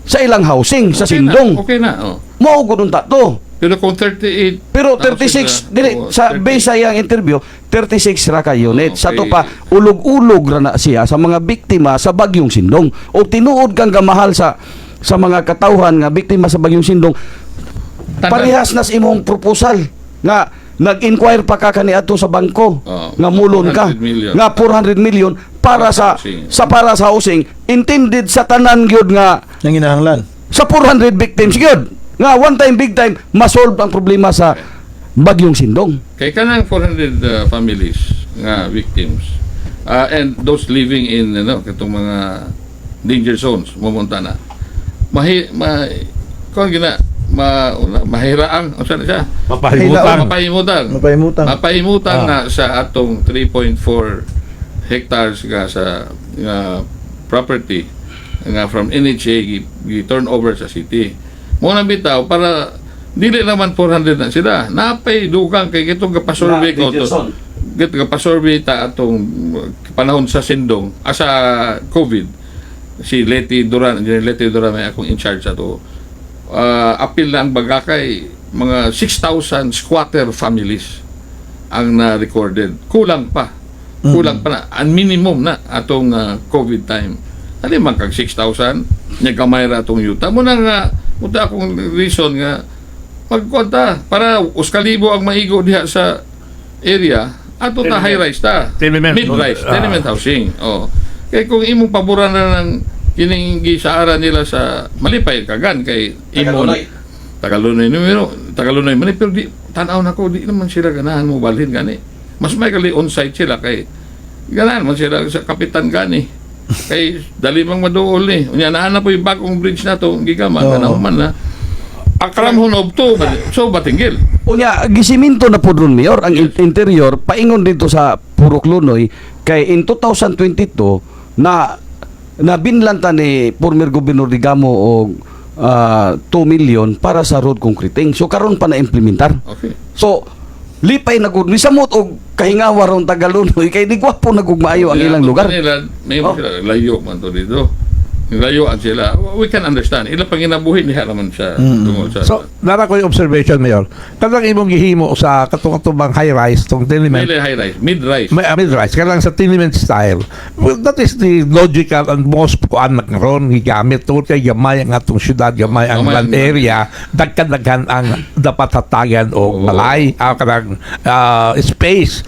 sa ilang housing sa Okay Sindong. na, okay na. Oh. Mao gudon ta to. Pero kung 38 Pero 36 dili sa base sa iyang interview 36 ra ka unit. Sa to Okay. pa ulog-ulog ra na siya sa mga biktima sa Bagyong Sindong. O tinuod kang gamahal sa mga katawhan nga biktima sa Bagyong Sindong. Parehas na sa imong proposal nga nag-inquire pa ka kaniadto sa bangko nga mulon ka 400 million. nga 400 million para sa para sa housing intended sa tanan gyud nga Yang ginahanglan. sa 400 victims gyud nga one time big time masolve ang problema sa Bagyong Sindong. Kay kanang 400 families nga victims and those living in katong mga danger zones mumunta na. Mahiraang o saan siya? Mapahimutang na sa atong 3.4 hectares nga sa property nga from NHA turn over sa city. Muna bitaw para dili naman 400 na sila. Napay dugang kay kitong kapasurvey ko to. Kapasurvey ta atong panahon sa Sindong sa COVID. Si Leti Duran may akong in charge ato. Apil na ang baga kay mga 6,000 squatter families ang na-recorded. Kulang pa na. Ang minimum na atong COVID time. Ano man kag 6,000 nya gamay ra atong yuta. Muna nga muta akong reason nga magkonta para uskalibo ang maigo diha sa area ato ta high rise ta. Mid-rise, tenement housing. Oh. Kay kung imong paboran na ng kining gisaara nila sa Malipay kagan kay imon Tagalunay man pero di tan-aw nako di naman sila ganahan mo balhin gani mas may kali on site sila kay ganahan man sila sa kapitan gani kay dali mang maduol ni unya naa po yung bagong bridge na to gigaman na human na akram hunob to so batinggil Unya gisiminto na pud ron Mayor ang interior paingon dito sa Purok Lunoy kay in 2022 na binlanta ni former Gobernador Digamo og 2 million para sa road concreting. So karon pa na implementar. okay So lipay na gud ni samot og kahingawa ron Tagalunoy kay di gwapo nagugmaayo ang ilang lugar. Nila, may sila, layo man to dito. Layo ang sila. We can understand. Ilang panginabuhi niya naman siya. Tungkol sa So, nara ko yung observation, Mayor. Kanang imong gihimo sa katong high-rise, tong tenement, high-rise, mid-rise. mid-rise, kanang sa tenement style. Well, that is the logical and most kuan na karon gigamit tungod kay gamay ang atong syudad, gamay ang land area, dagkan-daghan ang dapat hatagan o balay, kanang space.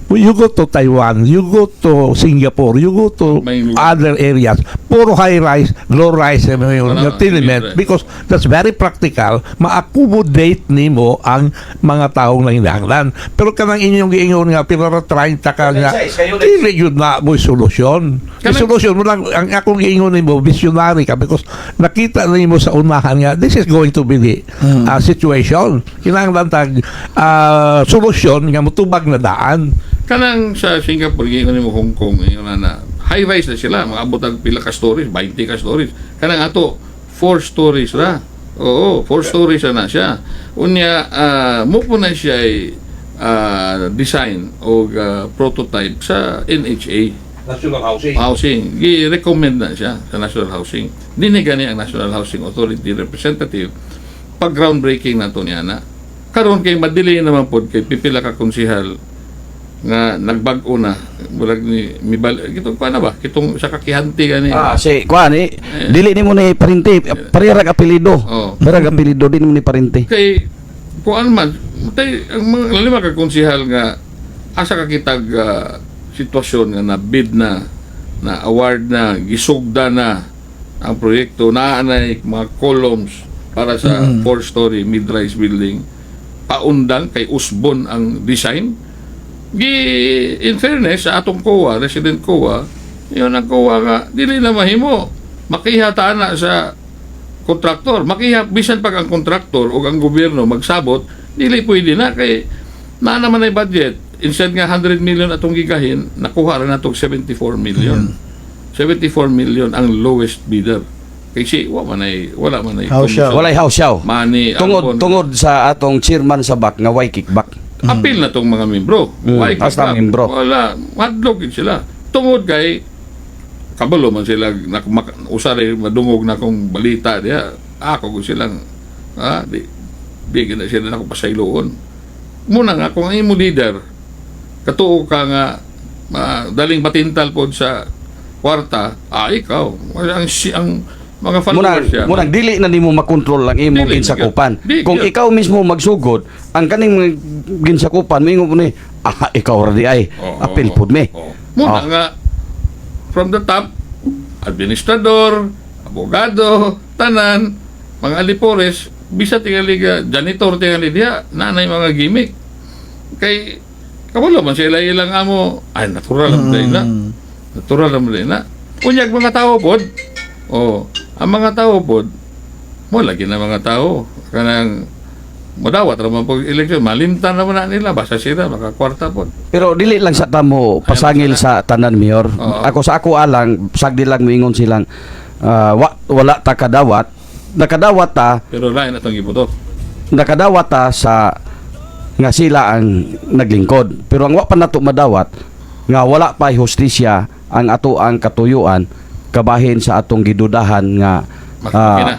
You go to Taiwan, you go to Singapore, you go to May lugar. other areas, puro high-rise, low-rise yung tenement, because that's very practical, ma-accommodate nimo ang mga taong nanginahanglan. Pero kanang inyong giingon nga, pero trying ta ka nga, dili yun na mo solusyon. Yung solusyon mo lang, ang akong giingon nimo, visionary ka, because nakita nimo sa unahan nga, this is going to be the situation. Kinahanglan tag solusyon nga mutubag na daan. Kanang sa Singapore, ngayon mo Hong Kong, ngayon na high-rise na sila, mga abot ang pila ka stories, 20 ka stories. Kanang ato, 4 stories na. Oo, 4 stories na siya. Unya, mo po na siya ay design o prototype sa NHA. National Housing. Housing. I-recommend na siya sa National Housing. Dinigani ang National Housing Authority representative pag groundbreaking na to niya na. Karon kay madili naman po kay pipila ka konsihal nga nagbag-o na murag ni mibal kitong kuan na ba kitong sa kakihanti gani Si kuan dili nimo ni parente parehara apelyido. Oh. Parehara apelyido din mo ni parente. kay kuan man tay ang mga lima ka konsihal nga asa ka kitag sitwasyon nga na bid na award na gisugda na ang proyekto naa na mga columns para sa 4-story mid-rise building paundang kay Usbon ang design. In fairness sa atong COA, resident COA, yun ang COA nga dili na mahimo makihata na sa kontraktor, bisan pag ang kontraktor o ang gobyerno magsabot, dili pwede na kay na naman ay budget. Instead nga 100 million atong gigahin, nakuha ra natong 74 million. 74 million ang lowest bidder. Kasi wala man ay House siya. Walay hawsyaw. money Tungod sa atong chairman sa BAC nga way kickback. apil na tong mga membro. Why Basta kickback? membro. Wala, madlog yun sila. Tungod kay kabalo man sila usari madungog na kong balita diya. Ako ko silang di gina sila nako pasayloon. Muna nga kung ang imo leader katuo ka nga daling matintal pod sa kwarta, ikaw ang mga followers siya. Munang dili na nimo makontrol ang imong Dili, ginsakupan. di- Kung di- ikaw mismo magsugod, ang kaning mga ginsakupan mo ingon ni, ikaw ra di ay apil pud mi. Muna nga from the top, administrador, abogado, tanan, mga alipores, bisa tingali janitor tingali diya, nanay mga gimmick. Kay kabalo man sila ilang amo, ay natural lang din na. Natural lang din na. Unyag mga tao pod. Ang mga tao pod, mo lagi na mga tao kanang madawat raman pag eleksyon, malimtan naman na nila, basta sila makakwarta pod. Pero dili lang sa tamo pasangil sa tanan mayor. Oo. Ako sa ako alang sagdi lang moingon silang wala ta kadawat. Nakadawat ta, Pero lain atong gibuto. nakadawat ta sa nga sila ang naglingkod. Pero ang wa pa nato madawat nga wala pa hustisya ang ato ang katuyuan kabahin sa atong gidudahan nga Makina.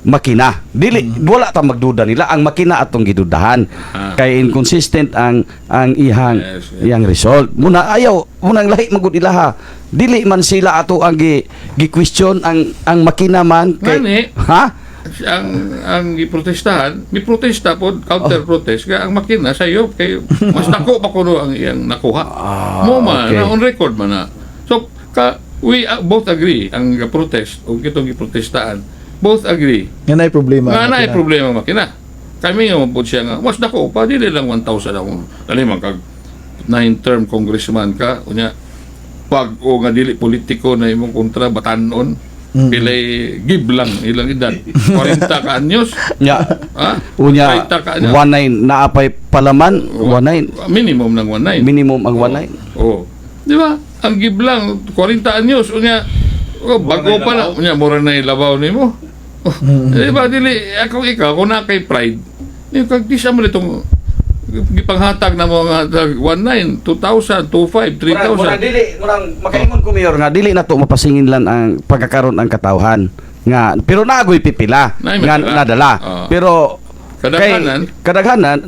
makina. Dili wala ta magduda nila ang makina atong gidudahan. Kay inconsistent ang ihang Yes, yes. iyang result. Muna munang lahi magud ilaha. Dili man sila ato ang gi-question ang makina man Ngani? ha? Ang giprotestahan, mi protesta pod counter protest kaya ang makina sayo kay mas nako pa kuno ang iyang nakuha. Mo man okay. na on record man na. So we both agree ang protest o kitong giprotestahan, both agree Yan ay problema. nga na Makina. problema ang makina. Kami nga po siya nga mas nako pa dili lang 1,000 akong dali man kag 9-term congressman ka unya pag o nga dili politiko na imong kontra batanon pilay giblang ilang edad 40 ka anyos Nya ha unya 40 ka anyos 19 naapay palaman 19 minimum ng 19 minimum ang 19. oh di ba ang giblang 40 anyos unya bago pa na unya mura na ilabaw nimo di ba dili ako ikaw kung na kay pride ni kag di siya mo nitong gipanghatag na mga 19 2,000 25 3,000 dili murang makaingon ko mayor nga dili na to mapasingin lang ang pagkakaroon ang katawhan nga pero naagoy pipila Nay, nga madala. nadala pero Kadaghanan? kadaghanan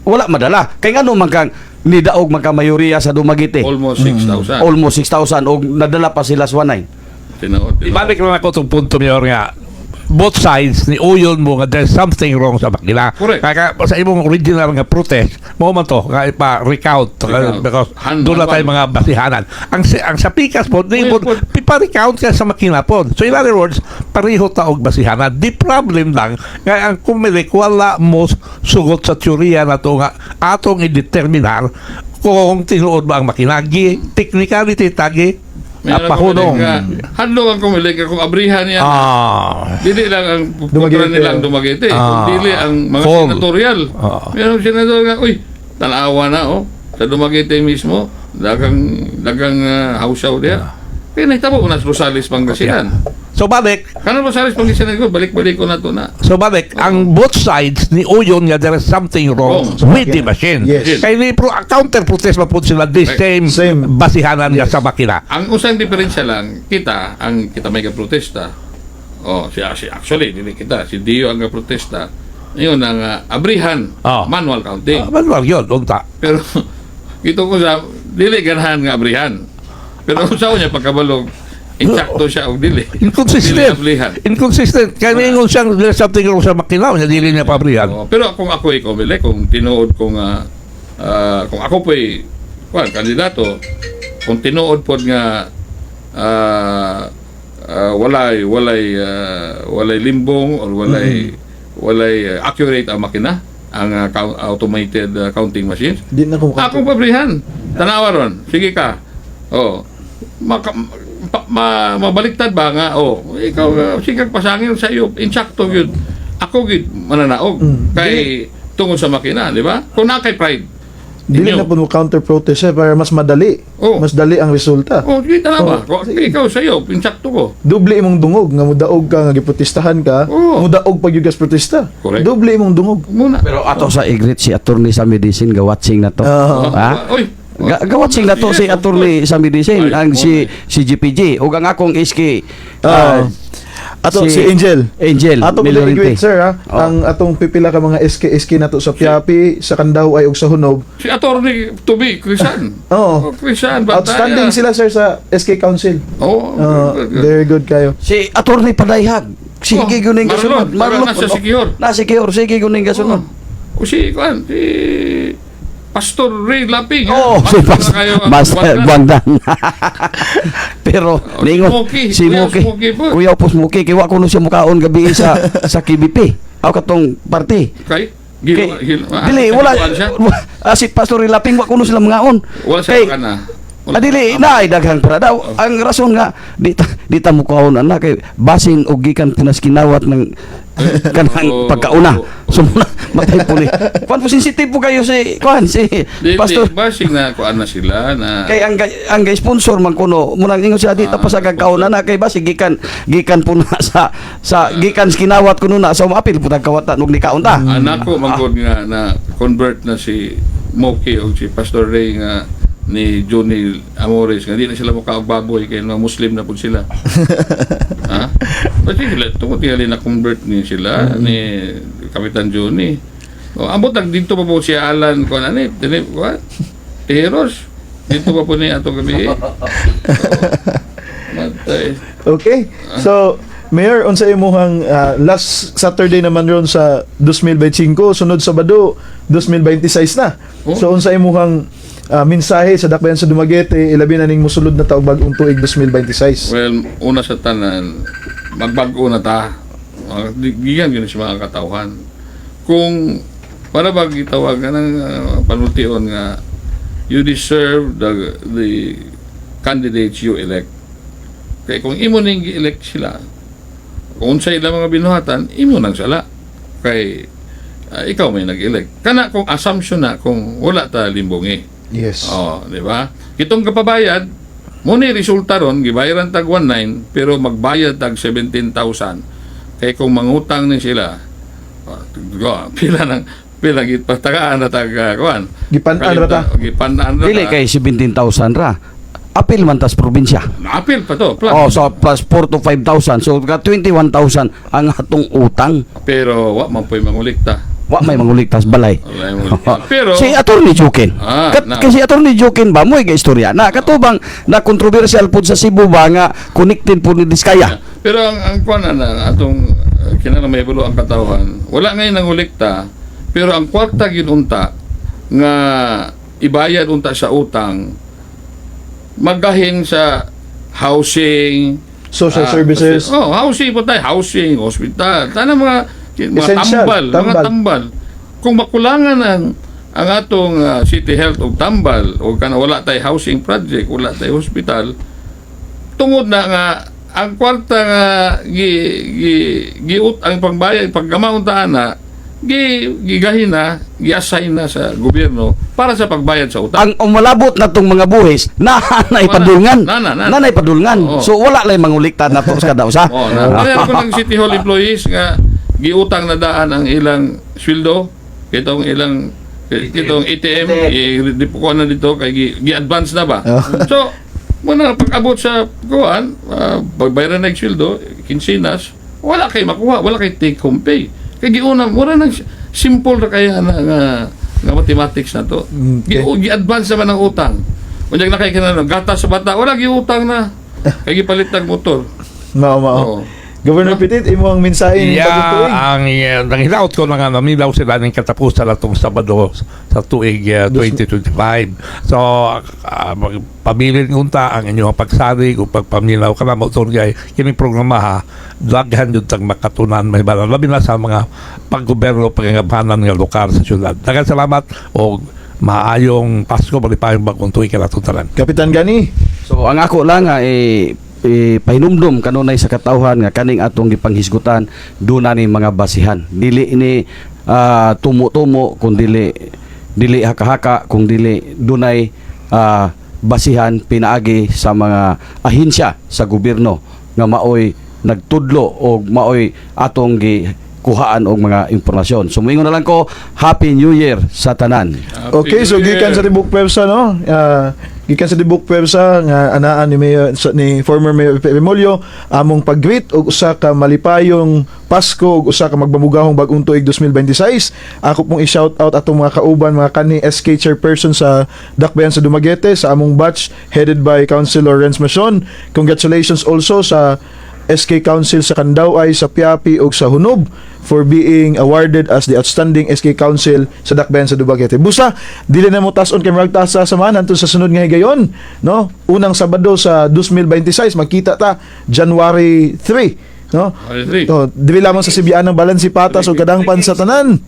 wala madala kay ngano man kang nidaog man ka mayoriya sa Dumaguete almost 6,000 almost 6,000 og nadala pa sila sa 19. Tinaod Ibalik lang ako itong punto mayor nga both sides ni uyon mo nga there's something wrong sa makina. Correct. Kaya sa imong original nga protest, mo man to nga ipa-recount because doon na tayo mga basihanan. Ang sa pikas po, pipa-recount ka sa makina po. So in other words, pareho taog basihanan. The problem lang nga ang kumilik wala mo sugot sa teorya na to nga atong i-determinar kung tinuod ba ang makina. Technicality tagi pahunong. Handlo ang kumilig kung abrihan yan. Dili lang ang Dumaguete. putra nilang Dumaguete. Kung dili ang mga Kung- senatorial. Meron senador nga, uy, tanawa na sa Dumaguete mismo, dagang hausaw diya. Kaya nahitabo ko na sa Rosales, Pangasinan. So balik, Kanan Rosales, Pangasinan ko, balik-balik ko na to na. ang both sides ni uyon nga there is something wrong Wrong. with the machine. Yes. Kaya ni counter protest pa po sila the same basihanan nga sa makina. Ang usang diferensya lang, kita may protesta. Actually, dili kita, si Dio ang protesta. Ngayon, ang abrihan, manual counting. Manual yun, unta. Pero, ito ko sa, dili ganahan nga abrihan. Pero kung saan niya, pagkabalog, insakto siya o dili. Inconsistent. Dili abrihan. Inconsistent. Kaya ningon siyang there's something wrong sa makina, niya dili niya pabrihan. Pero kung ako kung tinuod ko nga, kung ako po'y kandidato, kung tinuod po nga walay limbong or walay accurate ang makina, ang automated counting machines, Di na kung akong pabrihan. Tanawa ron. Sige ka. Mabaliktad ba nga? Ikaw, sige pasangin sa iyo. Insakto yun. Ako gid mananaog. Kay tungod sa makina, di ba? Kung na kay pride. dili na po mo counter protest para mas madali. Mas dali ang resulta. Sige, tanawa. Ikaw sa iyo, insakto ko. Doble imong dungog nga mudaog ka nga giprotestahan ka, mudaog pag yugas protesta. Correct. Doble imong dungog. Muna. Pero ato sa igrit si attorney sa medicine gawatching na to. Ha? Oy. Gawatching na to si attorney sa medicine ang si GPG ug ang akong SK Ato si Angel. Ato Milorente. great sir ha. Ang atong pipila ka mga SK nato sa Piapi, sa Candaw ay ug sa Hunog. Si attorney to be, Crisan. Crisan, Outstanding sila sir sa SK Council. Very good kayo. Si attorney Padayhag. Sige guning kasunod. Nasa secure. Sige guning kasunod. Si Pastor Ray Laping. Si Master Bangdan. Pero ningon si Muki. Kuya Opos Muki kay wa kuno siya mukaon gabi sa KBP. Aw katong party. Kay Dili wala si Pastor Ray Laping wa kuno sila mangaon. Wala siya kana. Dili na ay daghang para daw. Ang rason nga di ta mukaon ana kay basin og gikan pinas kinawat ng kanang pagkauna. So matay puli. Kuan po sensitive po kayo si Pastor. Basing na kuan na sila na Kay ang sponsor man kuno munang ingon siya di ta pa sa kagkauna na kay basi gikan po na sa gikan kinawat kuno na sa maapil po tagkawatan og ni kaunta. anak ko manggod nga na convert na si Moki o si Pastor Ray nga ni Johnny Amores nga di na sila mukaog baboy kay mga Muslim na po sila. Ha? Pati sila tungkol tingali na convert ni sila ni Kapitan Johnny. Ambot dito pa po si Alan ko na ni what? Teros. Dito pa po ni ato gabi. Matay. Okay. So Mayor, unsa imong last Saturday naman ron sa 2025, sunod Sabado 2026 na. So unsa imong mensahe sa dakbayan sa Dumaguete ilabi na ning mosulod na taog bag-ong tuig 2026? Well, una sa tanan, magbag-o na ta. Gigan yun sa mga katawhan. Kung para bag itawag ng panultion nga you deserve the candidates you elect. Kaya kung imo ning gi-elect sila, kung sa ilang mga binuhatan, imo nang sala. Kay ikaw may nag-elect. Kana kung assumption na kung wala ta limbongi. Yes. Di ba? Kitong kapabayad, mo ni resulta ron, gibayaran tag 19, pero magbayad tag 17,000. Kaya kung mangutang ni sila, pila gitpatagaan na tag kuan. Gipan-an ra ta. Gipan-an ra. Dili kay 17,000 ra. Apil man tas probinsya. Apil pa to, plus. So plus 4 to 5,000. So ka 21,000 ang atong utang. Pero wa man po'y mangulikta. Wa may manguliktas balay. Pero si Attorney Jokin. Kasi Attorney Jokin ba mo ga istorya na katubang na controversial pud sa Cebu ba nga connected pud ni Diskaya. Pero ang kuan na atong kinala may bulo ang katawan, wala ngayon nangolekta, pero ang kwarta ginunta nga ibayad unta sa utang, magahin sa housing, Social services. Housing po tayo, housing, hospital, tanang mga Essential, mga tambal. Kung makulangan ang atong city health o tambal, o kana wala tayo housing project, wala tayo hospital, tungod na nga ang kwarta nga ang pangbayad paggamauntaan na gigahin na, gi-assign na sa gobyerno para sa pagbayad sa utang. Ang umalabot na tong mga buhis na ipadulngan. Na Ipadulngan. Oo. So wala lang mangulikta na to kada usa. Kaya ko ng City Hall employees nga giutang na daan ang ilang sweldo, kitong ATM, i-dipo na dito kay gi-advance na ba. So muna pag-abot sa kuan, pagbayaran na yung sweldo, kinsinas, wala kay makuha, wala kay take home pay. Kaya giuna, mura nang simple na kaya nga mathematics na to. Okay. Gi-advance naman ang utang. Kung na kay kinano, gata sa bata, wala giutang na. Kaya gipalit ng motor. Mao. Oo. Governor Petit, imo ang mensahe ng pagtuig. ang nangilaot ko na nga namilaw sila ng katapusan na itong Sabado sa tuig 2025. So, pabilin unta ang inyong pagsarig o pagpamilaw ka na mo ito kay kining programa ha, daghan yun tang makatunan may balang labi na sa mga paggoberno pagangabhanan ng lokal sa syudad. Daghang salamat o maayong Pasko malipayong bagong tuig ka na tanan. Kapitan Gani. So ang ako lang nga pahinumdum kanunay sa katawhan nga kaning atong gipanghisgutan duna ni mga basihan. Dili ini tumo-tumo kung dili haka-haka kung dili dunay basihan pinaagi sa mga ahensya sa gobyerno nga maoy nagtudlo o maoy atong kuhaan og mga impormasyon. So moingon na lang ko, Happy New Year sa tanan. Okay, so gikan sa tibok pwersa no. Gikan sa tibok pwersa nga anaan ni former Mayor Remolyo among pag-greet og usa ka malipayong Pasko ug usa ka magbamugahong bag-ong tuig 2026. Ako pong i-shout out atong mga kauban, mga kani SK chairperson sa Dakbayan sa Dumaguete sa among batch headed by Councilor Renz Mason. Congratulations also sa SK Council sa Candaoay, sa Piapi ug sa Hunob for being awarded as the outstanding SK Council sa Dakbayan sa Dumaguete. Busa, dili na mo tason kay murag taas sa samahan antud sa sunod nga higayon, no? Unang Sabado sa 2026 magkita ta January 3, no? To, dili lamang sa Sibian ng Balansi Patas ug kadangpan sa tanan.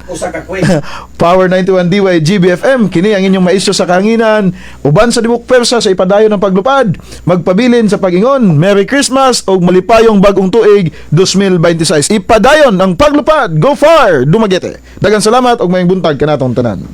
Power 91 DY GBFM kini ang inyong maestro sa kahanginan. Uban sa dibuk persa sa ipadayon ng paglupad. Magpabilin sa pag-ingon. Merry Christmas ug malipayong bagong tuig 2026. Ipadayon ang paglupad. Go far, Dumaguete. Daghang salamat ug maayong buntag kanatong tanan.